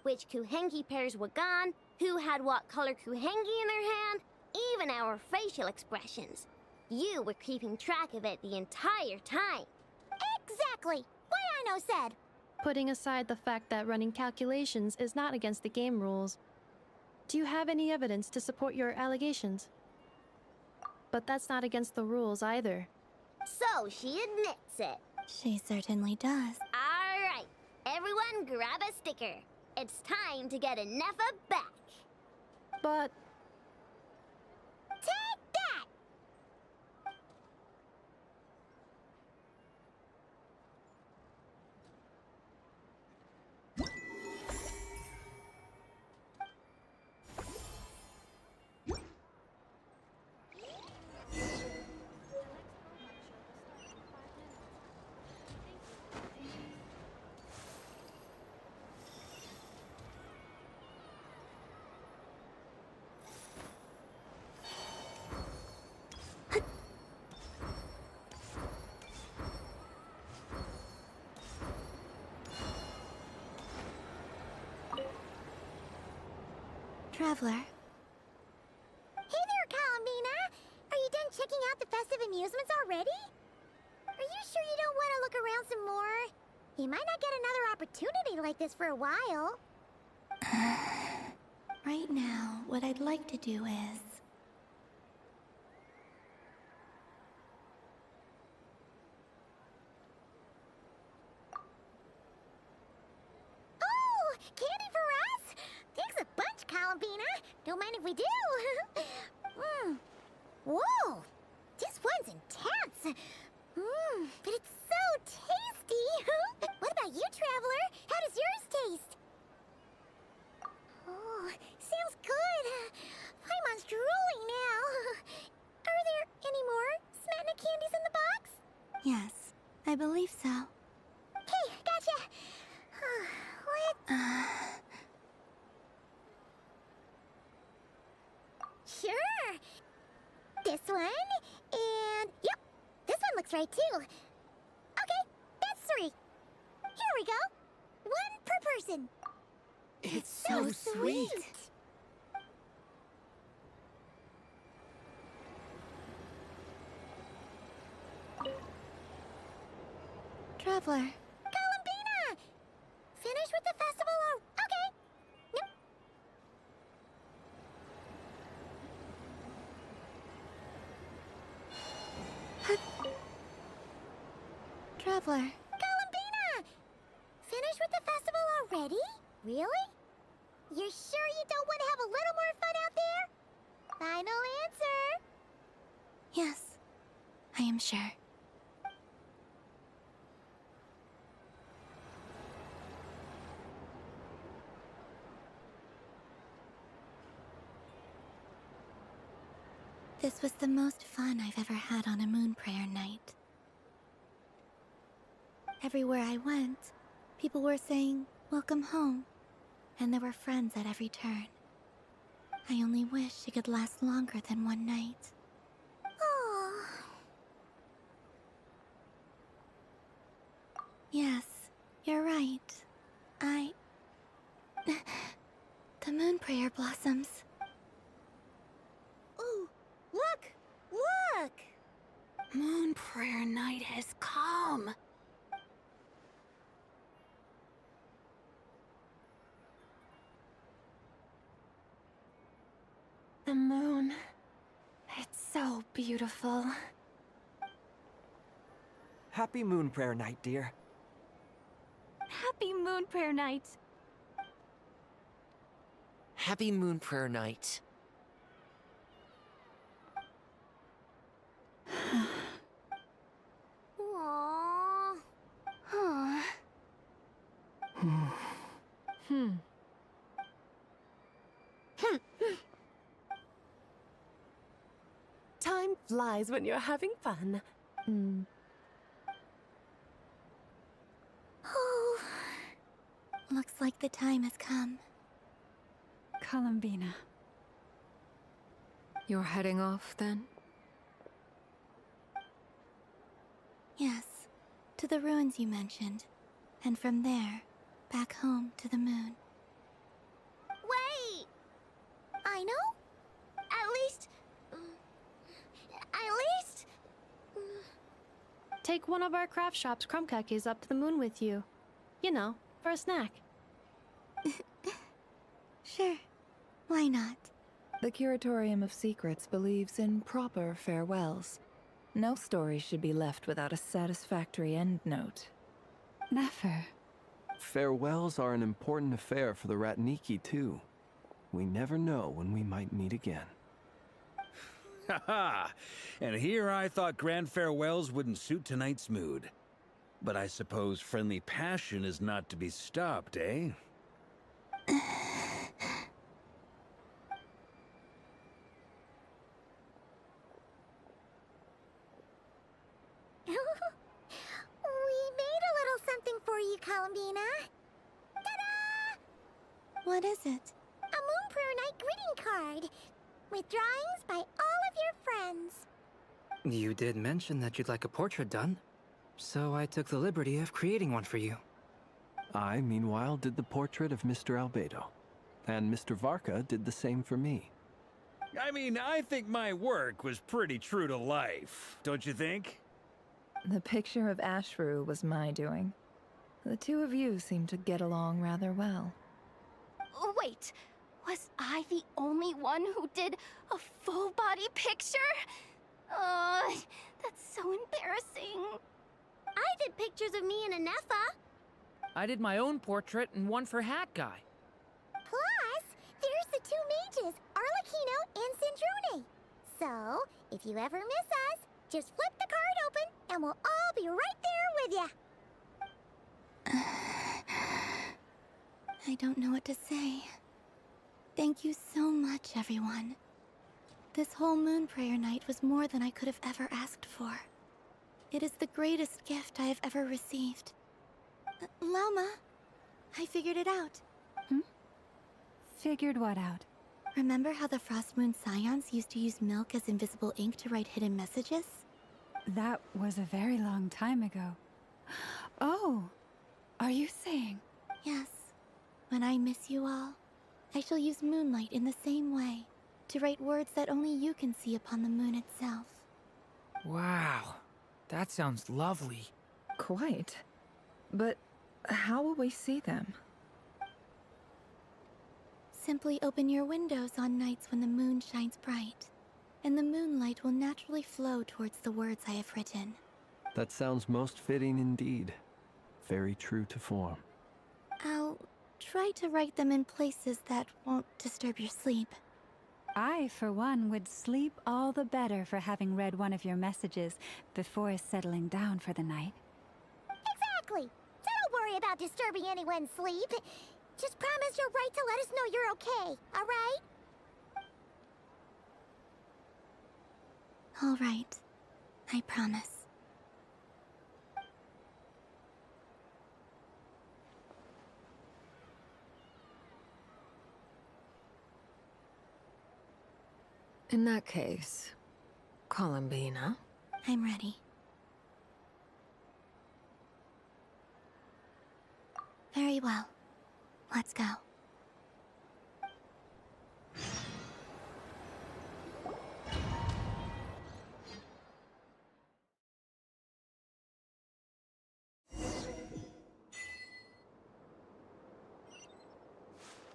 S2: Which Kuhenki pairs were gone, who had what color Kuhenki in their hand, even our facial expressions. You were keeping track of it the entire time. Exactly! What Ino said!
S13: Putting aside the fact that running calculations is not against the game rules, do you have any evidence to support your allegations? But that's not against the rules either.
S2: So she admits it.
S1: She certainly does.
S2: Alright, everyone grab a sticker. It's time to get Inefa back.
S13: But
S2: take that!
S1: Traveler,
S2: Hey there, Columbina! Are you done checking out the festive amusements already? Are you sure you don't want to look around some more? You might not get another opportunity like this for a while.
S1: right now, what I'd like to do is...
S2: Oh, candy for us? Thanks a bunch, Columbina. Don't mind if we do. Whoa, this one's intense. But it's so tasty. What about you, Traveler? How does yours taste? Oh, sounds good. My mind's drooling now. Are there any more Smatna candies in the box?
S1: Yes, I believe so.
S2: Okay, gotcha. Sure. This one, and yep, this one looks right too. Okay, that's 3. Here we go. 1 per person.
S1: It's so sweet. Traveler,
S2: Columbina! Finish with the festival or... Okay. Nope.
S1: Traveler,
S2: Columbina! Finish with the festival already? Really? You're sure you don't want to have a little more fun out there? Final answer.
S1: yes, I am sure. This was the most fun I've ever had on a moon prayer night. Everywhere I went, people were saying, "Welcome home," and there were friends at every turn. I only wish it could last longer than one night.
S2: Oh.
S1: Yes, you're right. The moon prayer blossoms.
S2: Ooh, look! Look!
S8: Moon prayer night has come.
S6: The moon. It's so beautiful.
S14: Happy Moon Prayer Night, dear.
S6: Happy Moon Prayer Night.
S14: Happy Moon Prayer Night.
S2: Aww. Huh.
S15: Time flies when you're having fun.
S1: Oh, looks like the time has come.
S3: Columbina.
S4: You're heading off then?
S1: Yes, to the ruins you mentioned, and from there, back home to the moon.
S2: Wait! I know? At least...
S13: Take one of our craft shop's crumb cookies up to the moon with you. You know, for a snack.
S1: Sure, why not?
S7: The Curatorium of Secrets believes in proper farewells. No story should be left without a satisfactory endnote.
S3: Never.
S9: Farewells are an important affair for the Ratniki, too. We never know when we might meet again.
S12: Ha! And here I thought grand farewells wouldn't suit tonight's mood. But I suppose friendly passion is not to be stopped, eh?
S2: We made a little something for you, Columbina. Ta-da!
S1: What is it?
S2: A Moon Prayer Night greeting card. With drawings by all of your friends.
S14: You did mention that you'd like a portrait done, so I took the liberty of creating one for you.
S9: I, meanwhile, did the portrait of Mr. Albedo. And Mr. Varka did the same for me.
S12: I mean, I think my work was pretty true to life, don't you think?
S7: The picture of Ashru was my doing. The two of you seem to get along rather well.
S2: Wait, was I the only one who did a full body picture? That's so embarrassing.
S16: I did pictures of me and Anefa.
S17: I did my own portrait and one for Hat Guy.
S16: Plus, there's the two mages, Arlecchino and Sindrune. So, if you ever miss us, just flip the card open and we'll all be right there with you.
S1: I don't know what to say. Thank you so much, everyone. This whole moon prayer night was more than I could have ever asked for. It is the greatest gift I have ever received. Lauma, I figured it out.
S3: Figured what out?
S1: Remember how the Frost Moon Scions used to use milk as invisible ink to write hidden messages?
S3: That was a very long time ago. Oh, are you saying?
S1: Yes. When I miss you all, I shall use moonlight in the same way, to write words that only you can see upon the moon itself.
S17: Wow, that sounds lovely.
S7: Quite. But how will we see them?
S1: Simply open your windows on nights when the moon shines bright, and the moonlight will naturally flow towards the words I have written.
S9: That sounds most fitting indeed. Very true to form.
S1: I'll try to write them in places that won't disturb your sleep.
S3: I, for one, would sleep all the better for having read one of your messages before settling down for the night.
S16: Exactly. So don't worry about disturbing anyone's sleep. Just promise you'll write to let us know you're okay, alright?
S1: All right. I promise.
S4: In that case, Columbina.
S1: I'm ready. Very well. Let's go.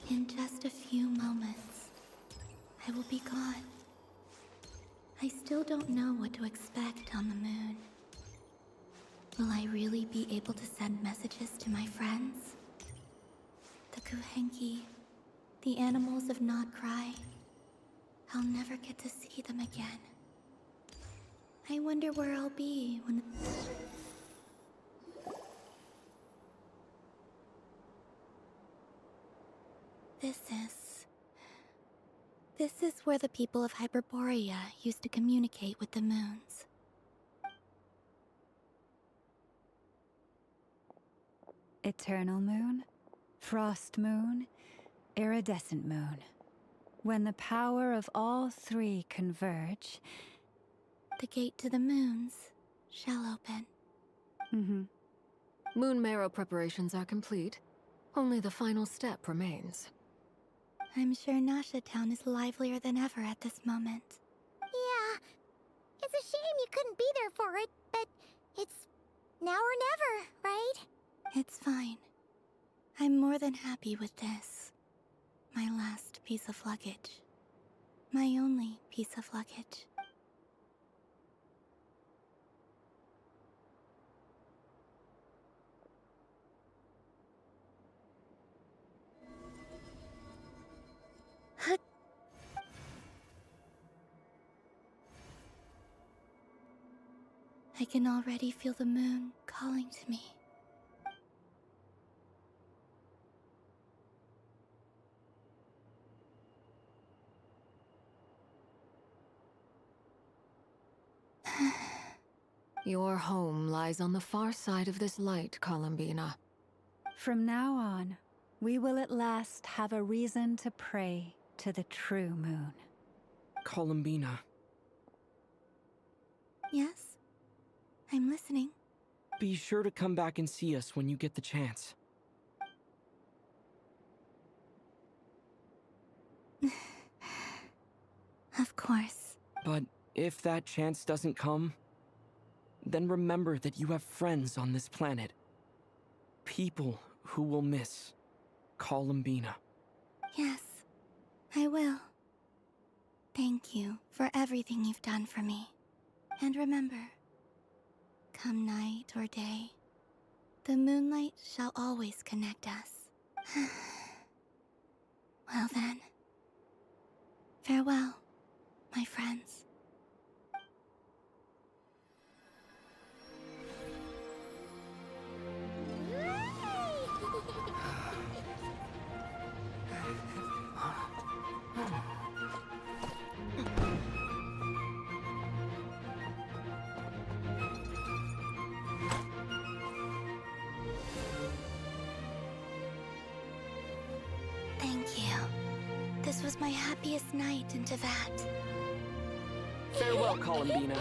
S1: In just a few moments, I will be gone. I still don't know what to expect on the moon. Will I really be able to send messages to my friends? The Kuhenki, the animals of Not Cry. I'll never get to see them again. I wonder where I'll be when This is where the people of Hyperborea used to communicate with the moons.
S3: Eternal moon, frost moon, iridescent moon. When the power of all three converge,
S1: the gate to the moons shall open.
S4: Moon marrow preparations are complete. Only the final step remains.
S1: I'm sure Nasha Town is livelier than ever at this moment.
S16: Yeah. It's a shame you couldn't be there for it, but it's now or never, right?
S1: It's fine. I'm more than happy with this. My last piece of luggage. My only piece of luggage. I can already feel the moon calling to me.
S4: Your home lies on the far side of this light, Columbina.
S3: From now on, we will at last have a reason to pray to the true moon.
S17: Columbina.
S1: Yes? I'm listening.
S17: Be sure to come back and see us when you get the chance.
S1: course.
S18: But if that chance doesn't come, then remember that you have friends on this planet. People who will miss Columbina.
S1: Yes, I will. Thank you for everything you've done for me. And remember, come night or day, the moonlight shall always connect us. Well then, farewell, my friends. Thank you. This was my happiest night in Tevat.
S18: Farewell, Columbina.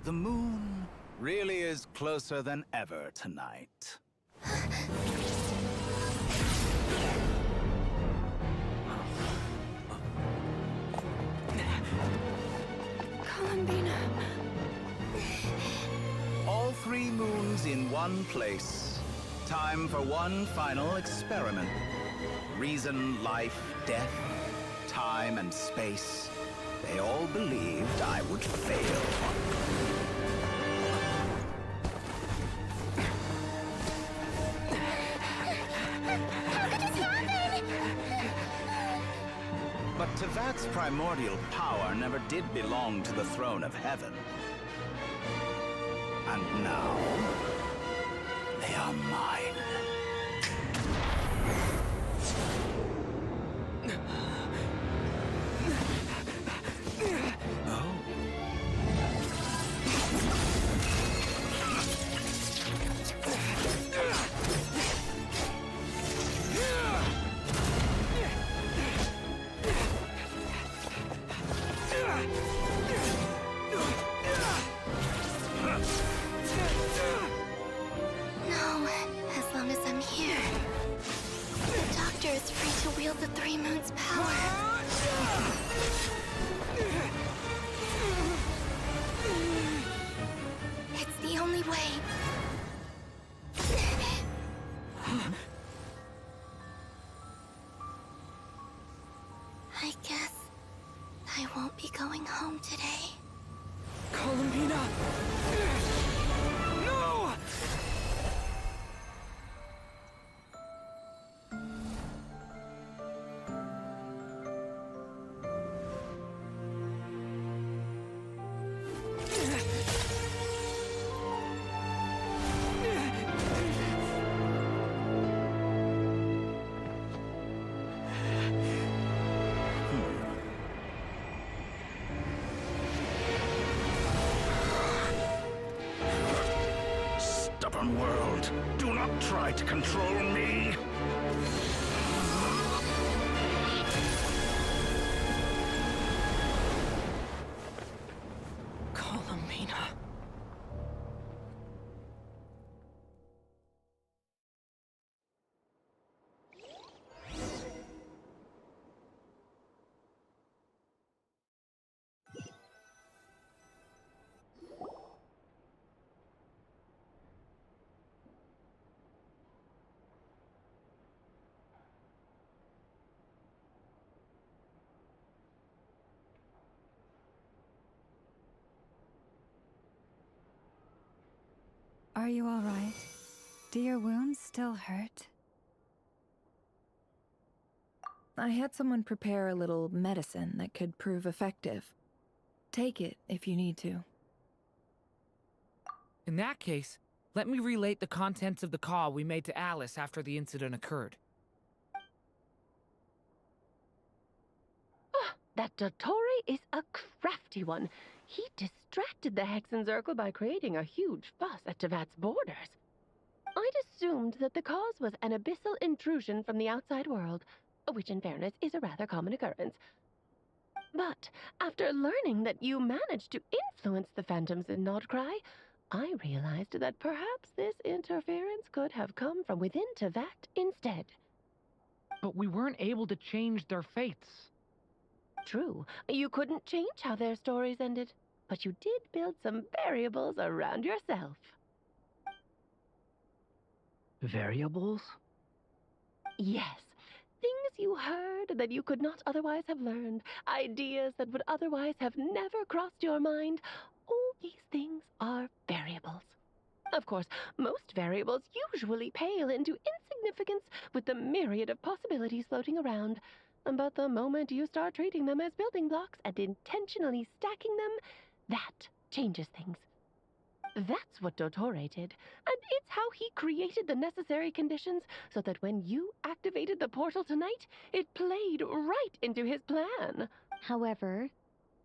S19: The moon really is closer than ever tonight.
S3: Columbina.
S19: All 3 moons in one place. Time for one final experiment. Reason, life, death, time and space. They all believed I would fail. But Tevat's primordial power never did belong to the throne of heaven. And now, they are mine.
S1: No, as long as I'm here. The Doctor is free to wield the 3 moons' power. It's the only way. I guess I won't be going home today.
S18: Columbina! No!
S19: Stubborn world, do not try to control me.
S18: Columbina.
S3: Are you all right? Do your wounds still hurt?
S7: I had someone prepare a little medicine that could prove effective. Take it if you need to.
S17: In that case, Let me relate the contents of the call we made to Alice after the incident occurred.
S15: That Dottore is a crafty one. He distracted the Hexenzirkel by creating a huge fuss at Tevat's borders. I'd assumed that the cause was an abyssal intrusion from the outside world, which in fairness is a rather common occurrence. But after learning that you managed to influence the phantoms in Nodcry, I realized that perhaps this interference could have come from within Tevat instead.
S17: But we weren't able to change their fates.
S15: True, you couldn't change how their stories ended, but you did build some variables around yourself.
S14: Variables?
S15: Yes. Things you heard that you could not otherwise have learned. Ideas that would otherwise have never crossed your mind. All these things are variables. Of course, most variables usually pale into insignificance with the myriad of possibilities floating around. But the moment you start treating them as building blocks and intentionally stacking them, that changes things. That's what Dottore did, and it's how he created the necessary conditions so that when you activated the portal tonight, it played right into his plan.
S20: However,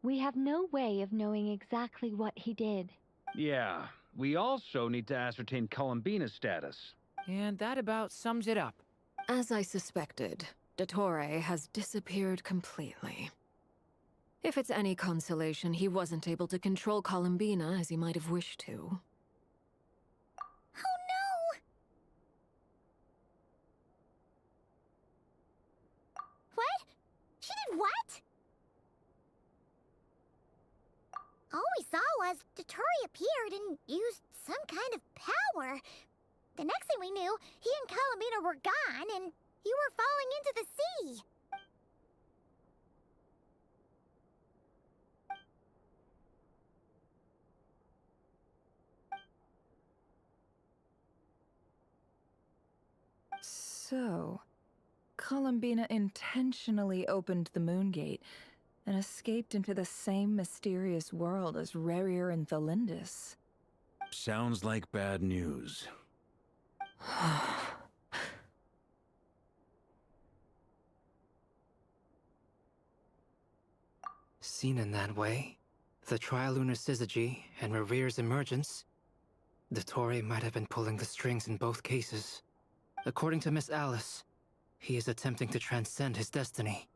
S20: we have no way of knowing exactly what he did.
S12: Yeah, we also need to ascertain Columbina's status.
S17: And that about sums it up.
S4: As I suspected, Dottore has disappeared completely. If it's any consolation, he wasn't able to control Columbina as he might have wished to.
S16: Oh no! What? She did what? All we saw was Dottore appeared and used some kind of power. The next thing we knew, he and Columbina were gone and you were falling into the sea.
S7: So, Columbina intentionally opened the Moon Gate and escaped into the same mysterious world as Rerir and Thalindis.
S12: Sounds like bad news.
S14: Seen in that way, the trilunar syzygy and Rerir's emergence, Dottore might have been pulling the strings in both cases. According to Miss Alice, he is attempting to transcend his destiny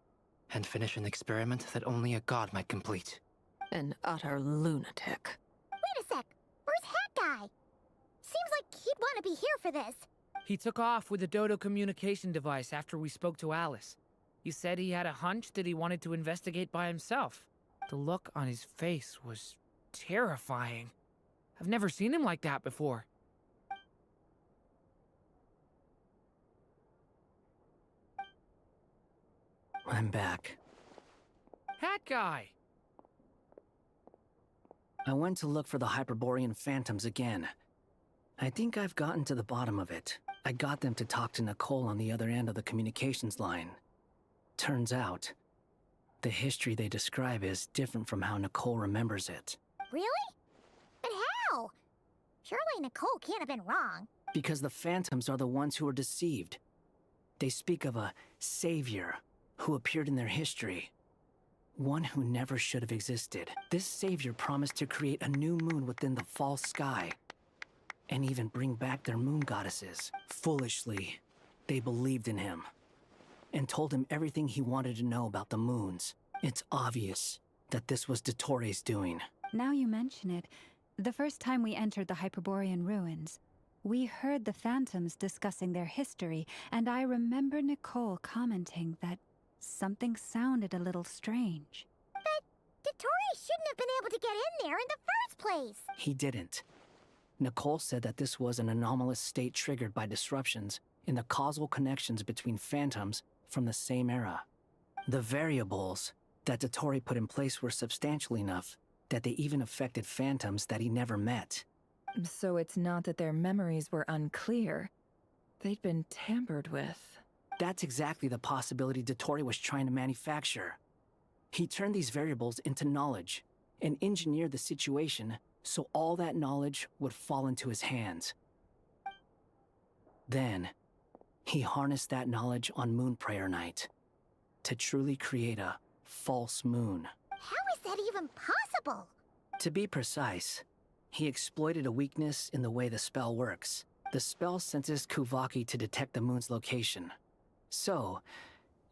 S14: and finish an experiment that only a god might complete.
S4: An utter lunatic.
S16: Wait a sec, where's Hat Guy? Seems like he'd want to be here for this.
S17: He took off with the Dodo communication device after we spoke to Alice. He said he had a hunch that he wanted to investigate by himself. The look on his face was terrifying. I've never seen him like that before.
S14: I'm back.
S17: Hat Guy!
S14: I went to look for the Hyperborean phantoms again. I think I've gotten to the bottom of it. I got them to talk to Nicole on the other end of the communications line. Turns out, the history they describe is different from how Nicole remembers it.
S16: Really? But how? Surely Nicole can't have been wrong.
S14: Because the phantoms are the ones who are deceived. They speak of a savior who appeared in their history. One who never should have existed. This savior promised to create a new moon within the false sky, and even bring back their moon goddesses. Foolishly, they believed in him, and told him everything he wanted to know about the moons. It's obvious that this was Dottore's doing.
S3: Now you mention it, the first time we entered the Hyperborean ruins, we heard the phantoms discussing their history, and I remember Nicole commenting that something sounded a little strange.
S16: But Dottore shouldn't have been able to get in there in the first place.
S14: He didn't. Nicole said that this was an anomalous state triggered by disruptions in the causal connections between phantoms from the same era. The variables that Dottore put in place were substantial enough that they even affected phantoms that he never met.
S7: So it's not that their memories were unclear. They'd been tampered with.
S14: That's exactly the possibility Dottore was trying to manufacture. He turned these variables into knowledge and engineered the situation so all that knowledge would fall into his hands. Then, he harnessed that knowledge on Moon Prayer Night to truly create a false moon.
S16: How is that even possible?
S14: To be precise, he exploited a weakness in the way the spell works. The spell senses Kuvaki to detect the moon's location. So,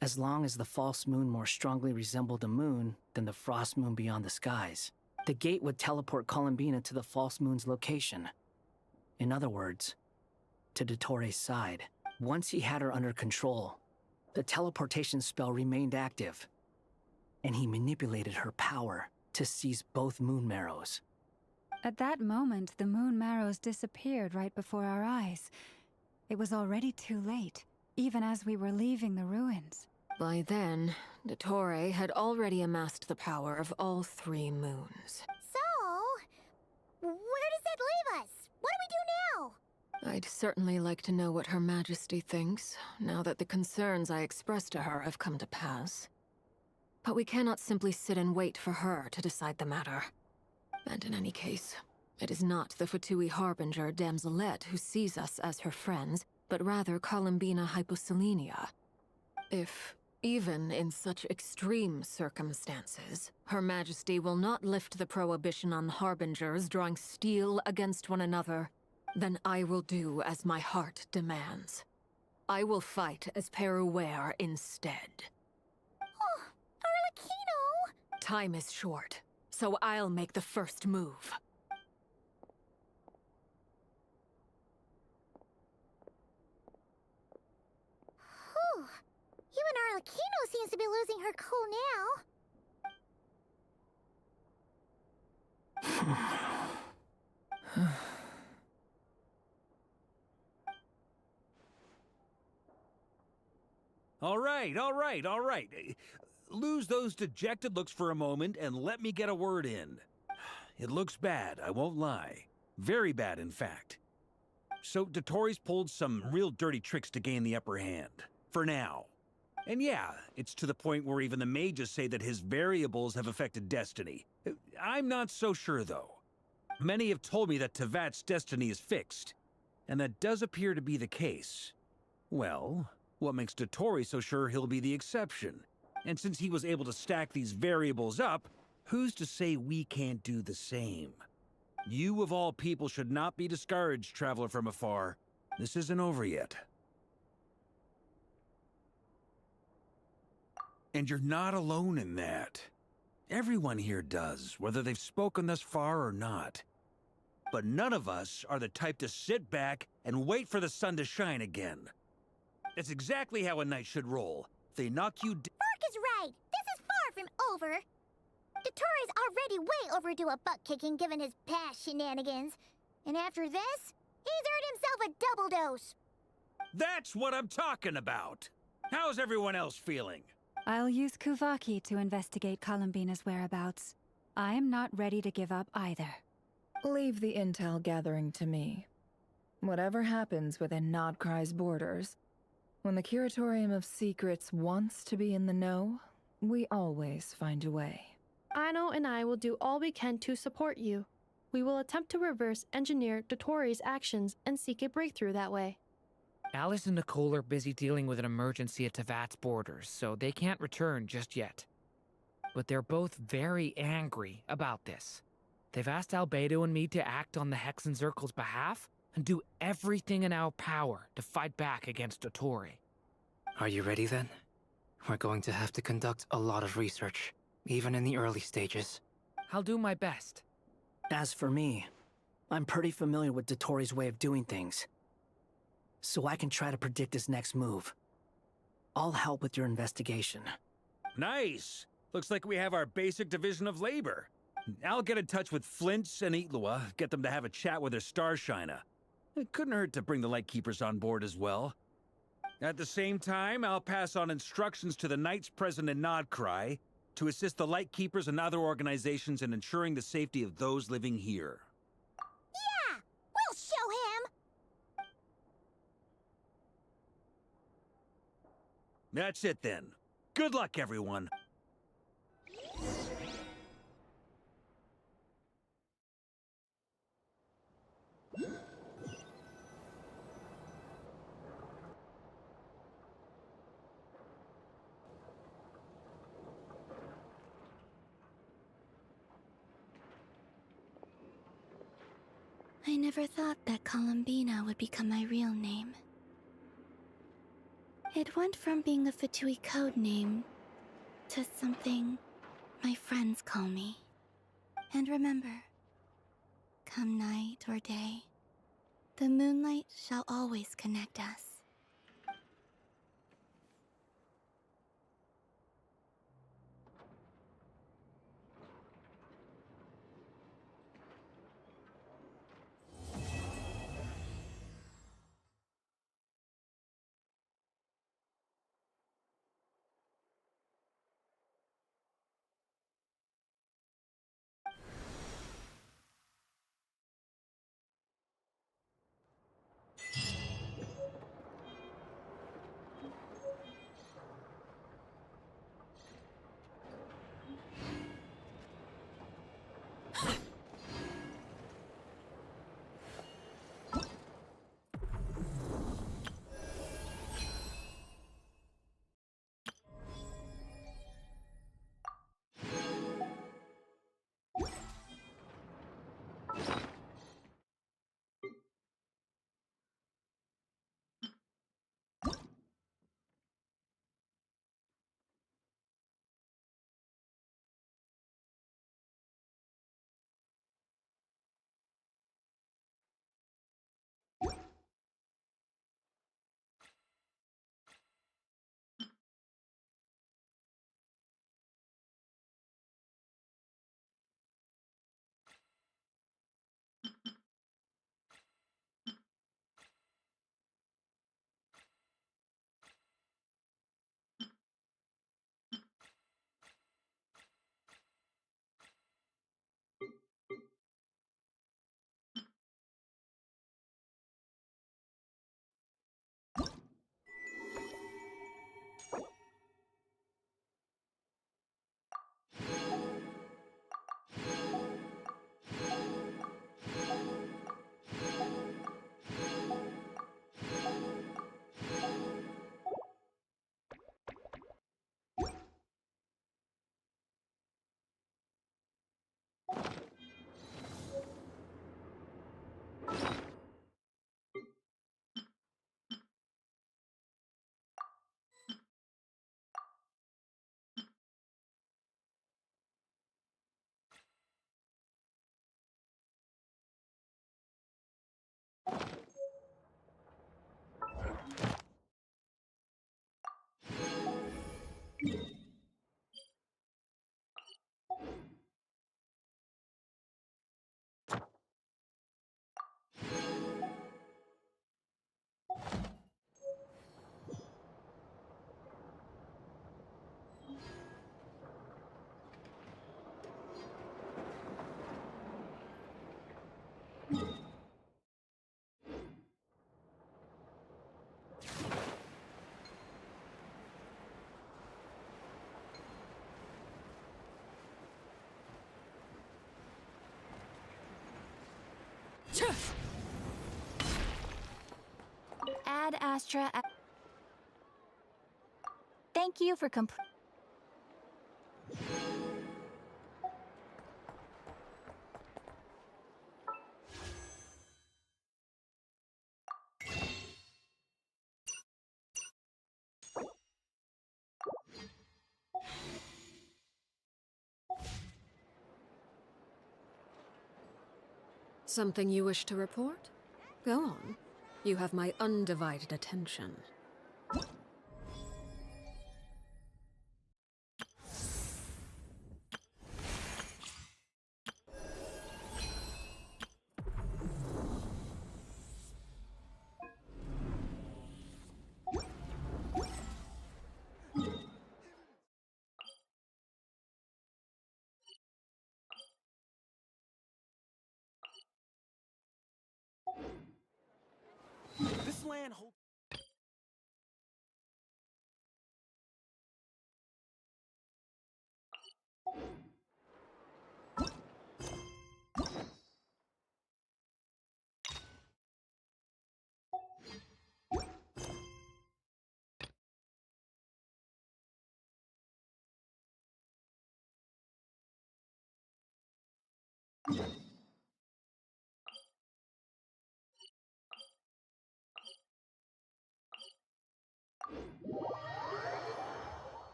S14: as long as the false moon more strongly resembled a moon than the frost moon beyond the skies, the gate would teleport Columbina to the false moon's location. In other words, to Dottoro's side. Once he had her under control, the teleportation spell remained active, and he manipulated her power to seize both moon marrows.
S3: At that moment, the moon marrows disappeared right before our eyes. It was already too late, even as we were leaving the ruins.
S4: By then, Dottore had already amassed the power of all 3 moons.
S16: So, where does that leave us? What do we do now?
S4: I'd certainly like to know what Her Majesty thinks, now that the concerns I expressed to her have come to pass. But we cannot simply sit and wait for her to decide the matter. And in any case, it is not the Fatui Harbinger Damselette who sees us as her friends, but rather Columbina Hyposelenia. If, even in such extreme circumstances, Her Majesty will not lift the prohibition on Harbingers drawing steel against one another, then I will do as my heart demands. I will fight as Peruware instead.
S16: Oh, Arlecchino!
S4: Time is short, so I'll make the first move.
S16: Whew. Even Arlecchino seems to be losing her cool now.
S12: All right. Lose those dejected looks for a moment and let me get a word in. It looks bad, I won't lie. Very bad, in fact. So Dottoro's pulled some real dirty tricks to gain the upper hand. For now. And yeah, it's to the point where even the mages say that his variables have affected destiny. I'm not so sure, though. Many have told me that Tevat's destiny is fixed, and that does appear to be the case. Well, what makes Dottore so sure he'll be the exception? And since he was able to stack these variables up, who's to say we can't do the same? You of all people should not be discouraged, traveler from afar. This isn't over yet. And you're not alone in that. Everyone here does, whether they've spoken thus far or not. But none of us are the type to sit back and wait for the sun to shine again. That's exactly how a knight should roll. They knock you down.
S16: Mark is right. This is far from over. Dottore's already way overdue a butt-kicking given his past shenanigans. And after this, he's earned himself a double dose.
S12: That's what I'm talking about. How's everyone else feeling?
S3: I'll use Kuvaki to investigate Columbina's whereabouts. I'm not ready to give up either.
S7: Leave the intel gathering to me. Whatever happens within Nodcry's borders, when the Curatorium of Secrets wants to be in the know, we always find a way.
S13: Aino and I will do all we can to support you. We will attempt to reverse engineer Dottore's actions and seek a breakthrough that way.
S17: Alice and Nicole are busy dealing with an emergency at Tevat's borders, so they can't return just yet. But they're both very angry about this. They've asked Albedo and me to act on the Hexen Circle's behalf and do everything in our power to fight back against Dottore.
S21: Are you ready then? We're going to have to conduct a lot of research, even in the early stages.
S17: I'll do my best.
S14: As for me, I'm pretty familiar with Dottore's way of doing things, so I can try to predict his next move. I'll help with your investigation.
S12: Nice! Looks like we have our basic division of labor. I'll get in touch with Flints and Eatlua, get them to have a chat with their Starshiner. It couldn't hurt to bring the Lightkeepers on board as well. At the same time, I'll pass on instructions to the Knights present in Nodcry to assist the Lightkeepers and other organizations in ensuring the safety of those living here.
S16: Yeah! We'll show him!
S12: That's it then. Good luck, everyone.
S1: I never thought that Columbina would become my real name. It went from being a Fatui code name to something my friends call me. And remember, come night or day, the moonlight shall always connect us.
S2: Ad Astra. Thank you for
S4: Something you wish to report? Go on. You have my undivided attention.
S12: This land holds.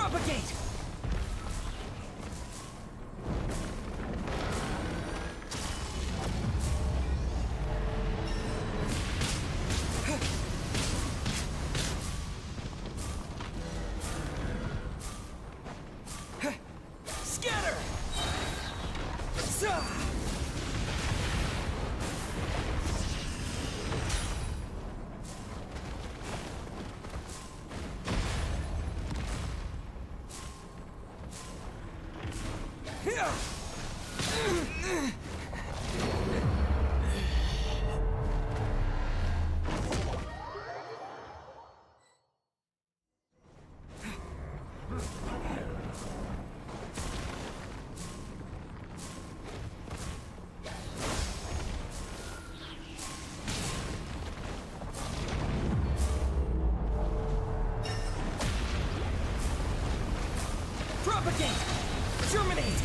S17: Propagate! Scatter! Propagate! Germinate!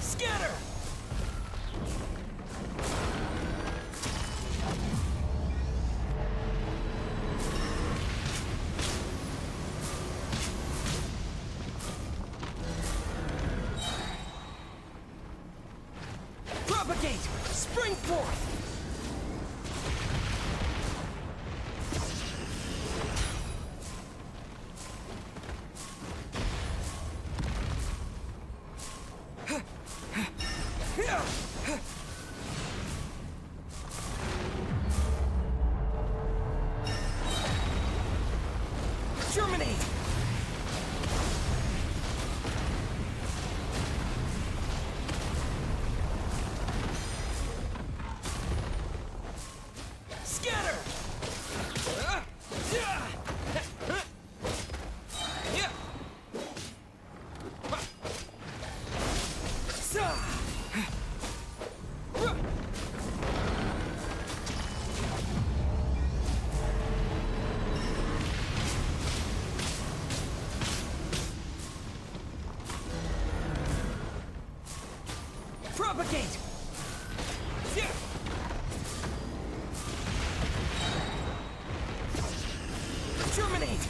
S17: Scatter! Propagate! Spring forth! Germinate! Scatter! Propagate! Germinate!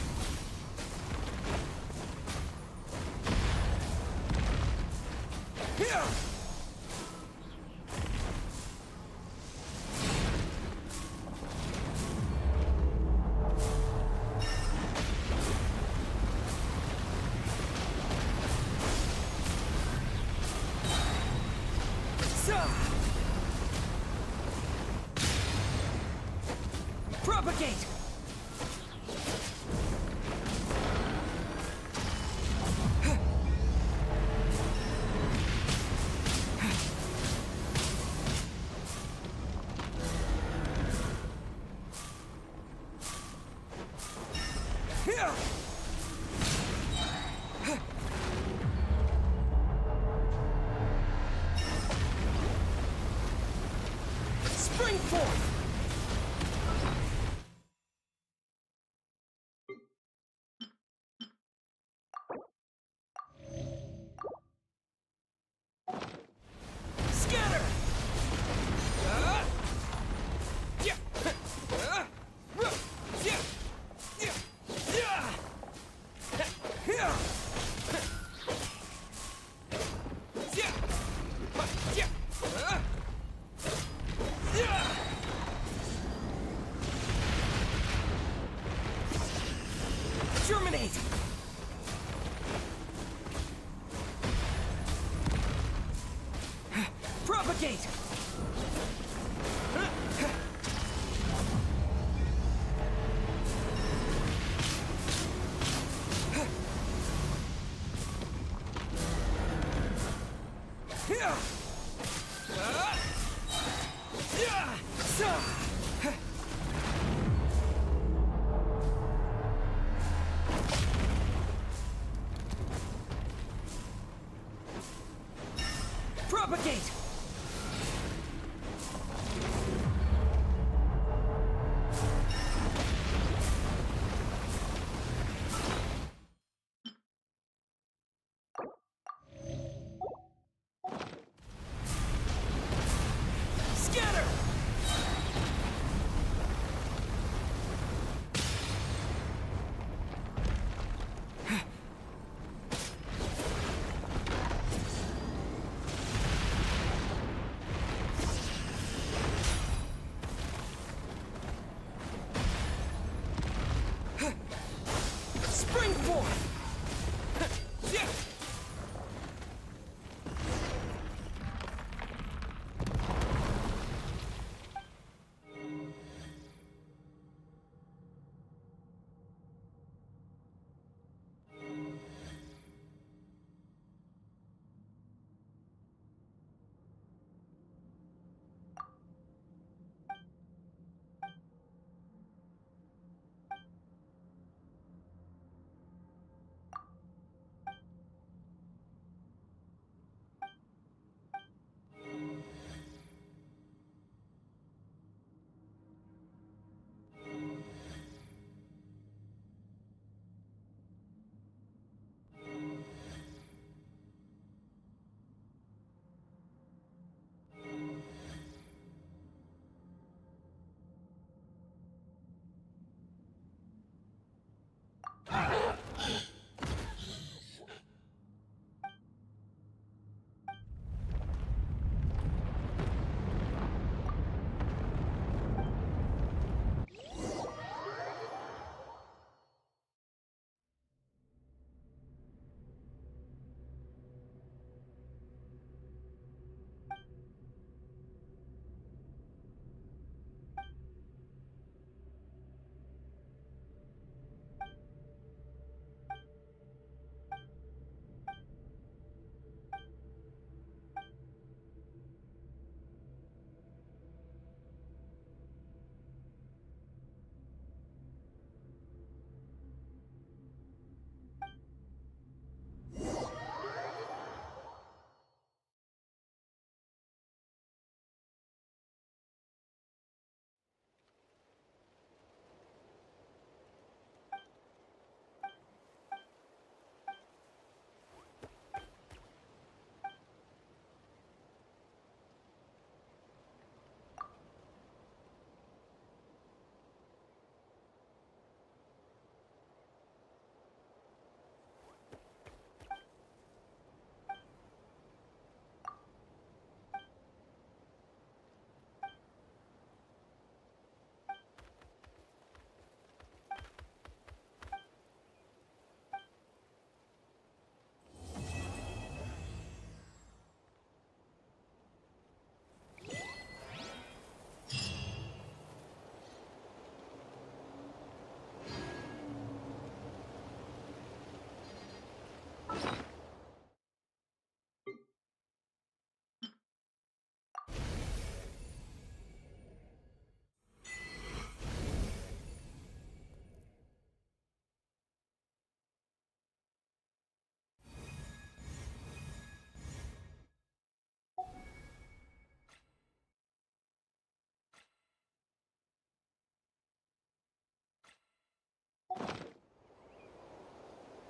S17: Propagate! Spring forth! Scatter! Germinate! Propagate! Propagate! Scatter!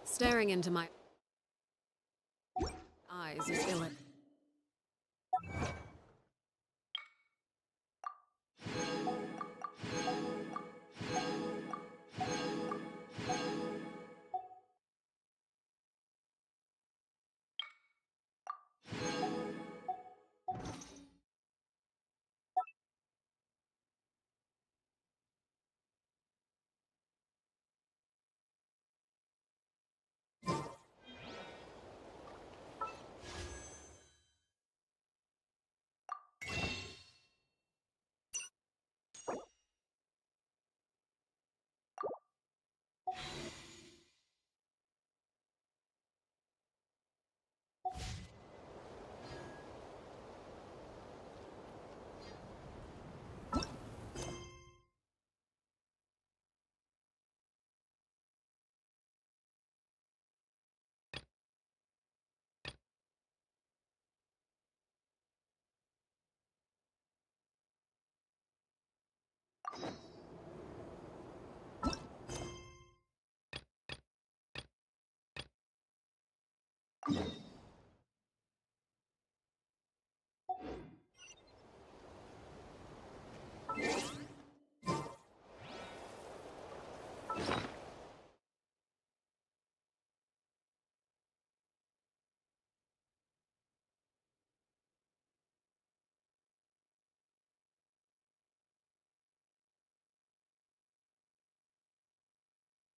S4: Staring into my eyes is ill.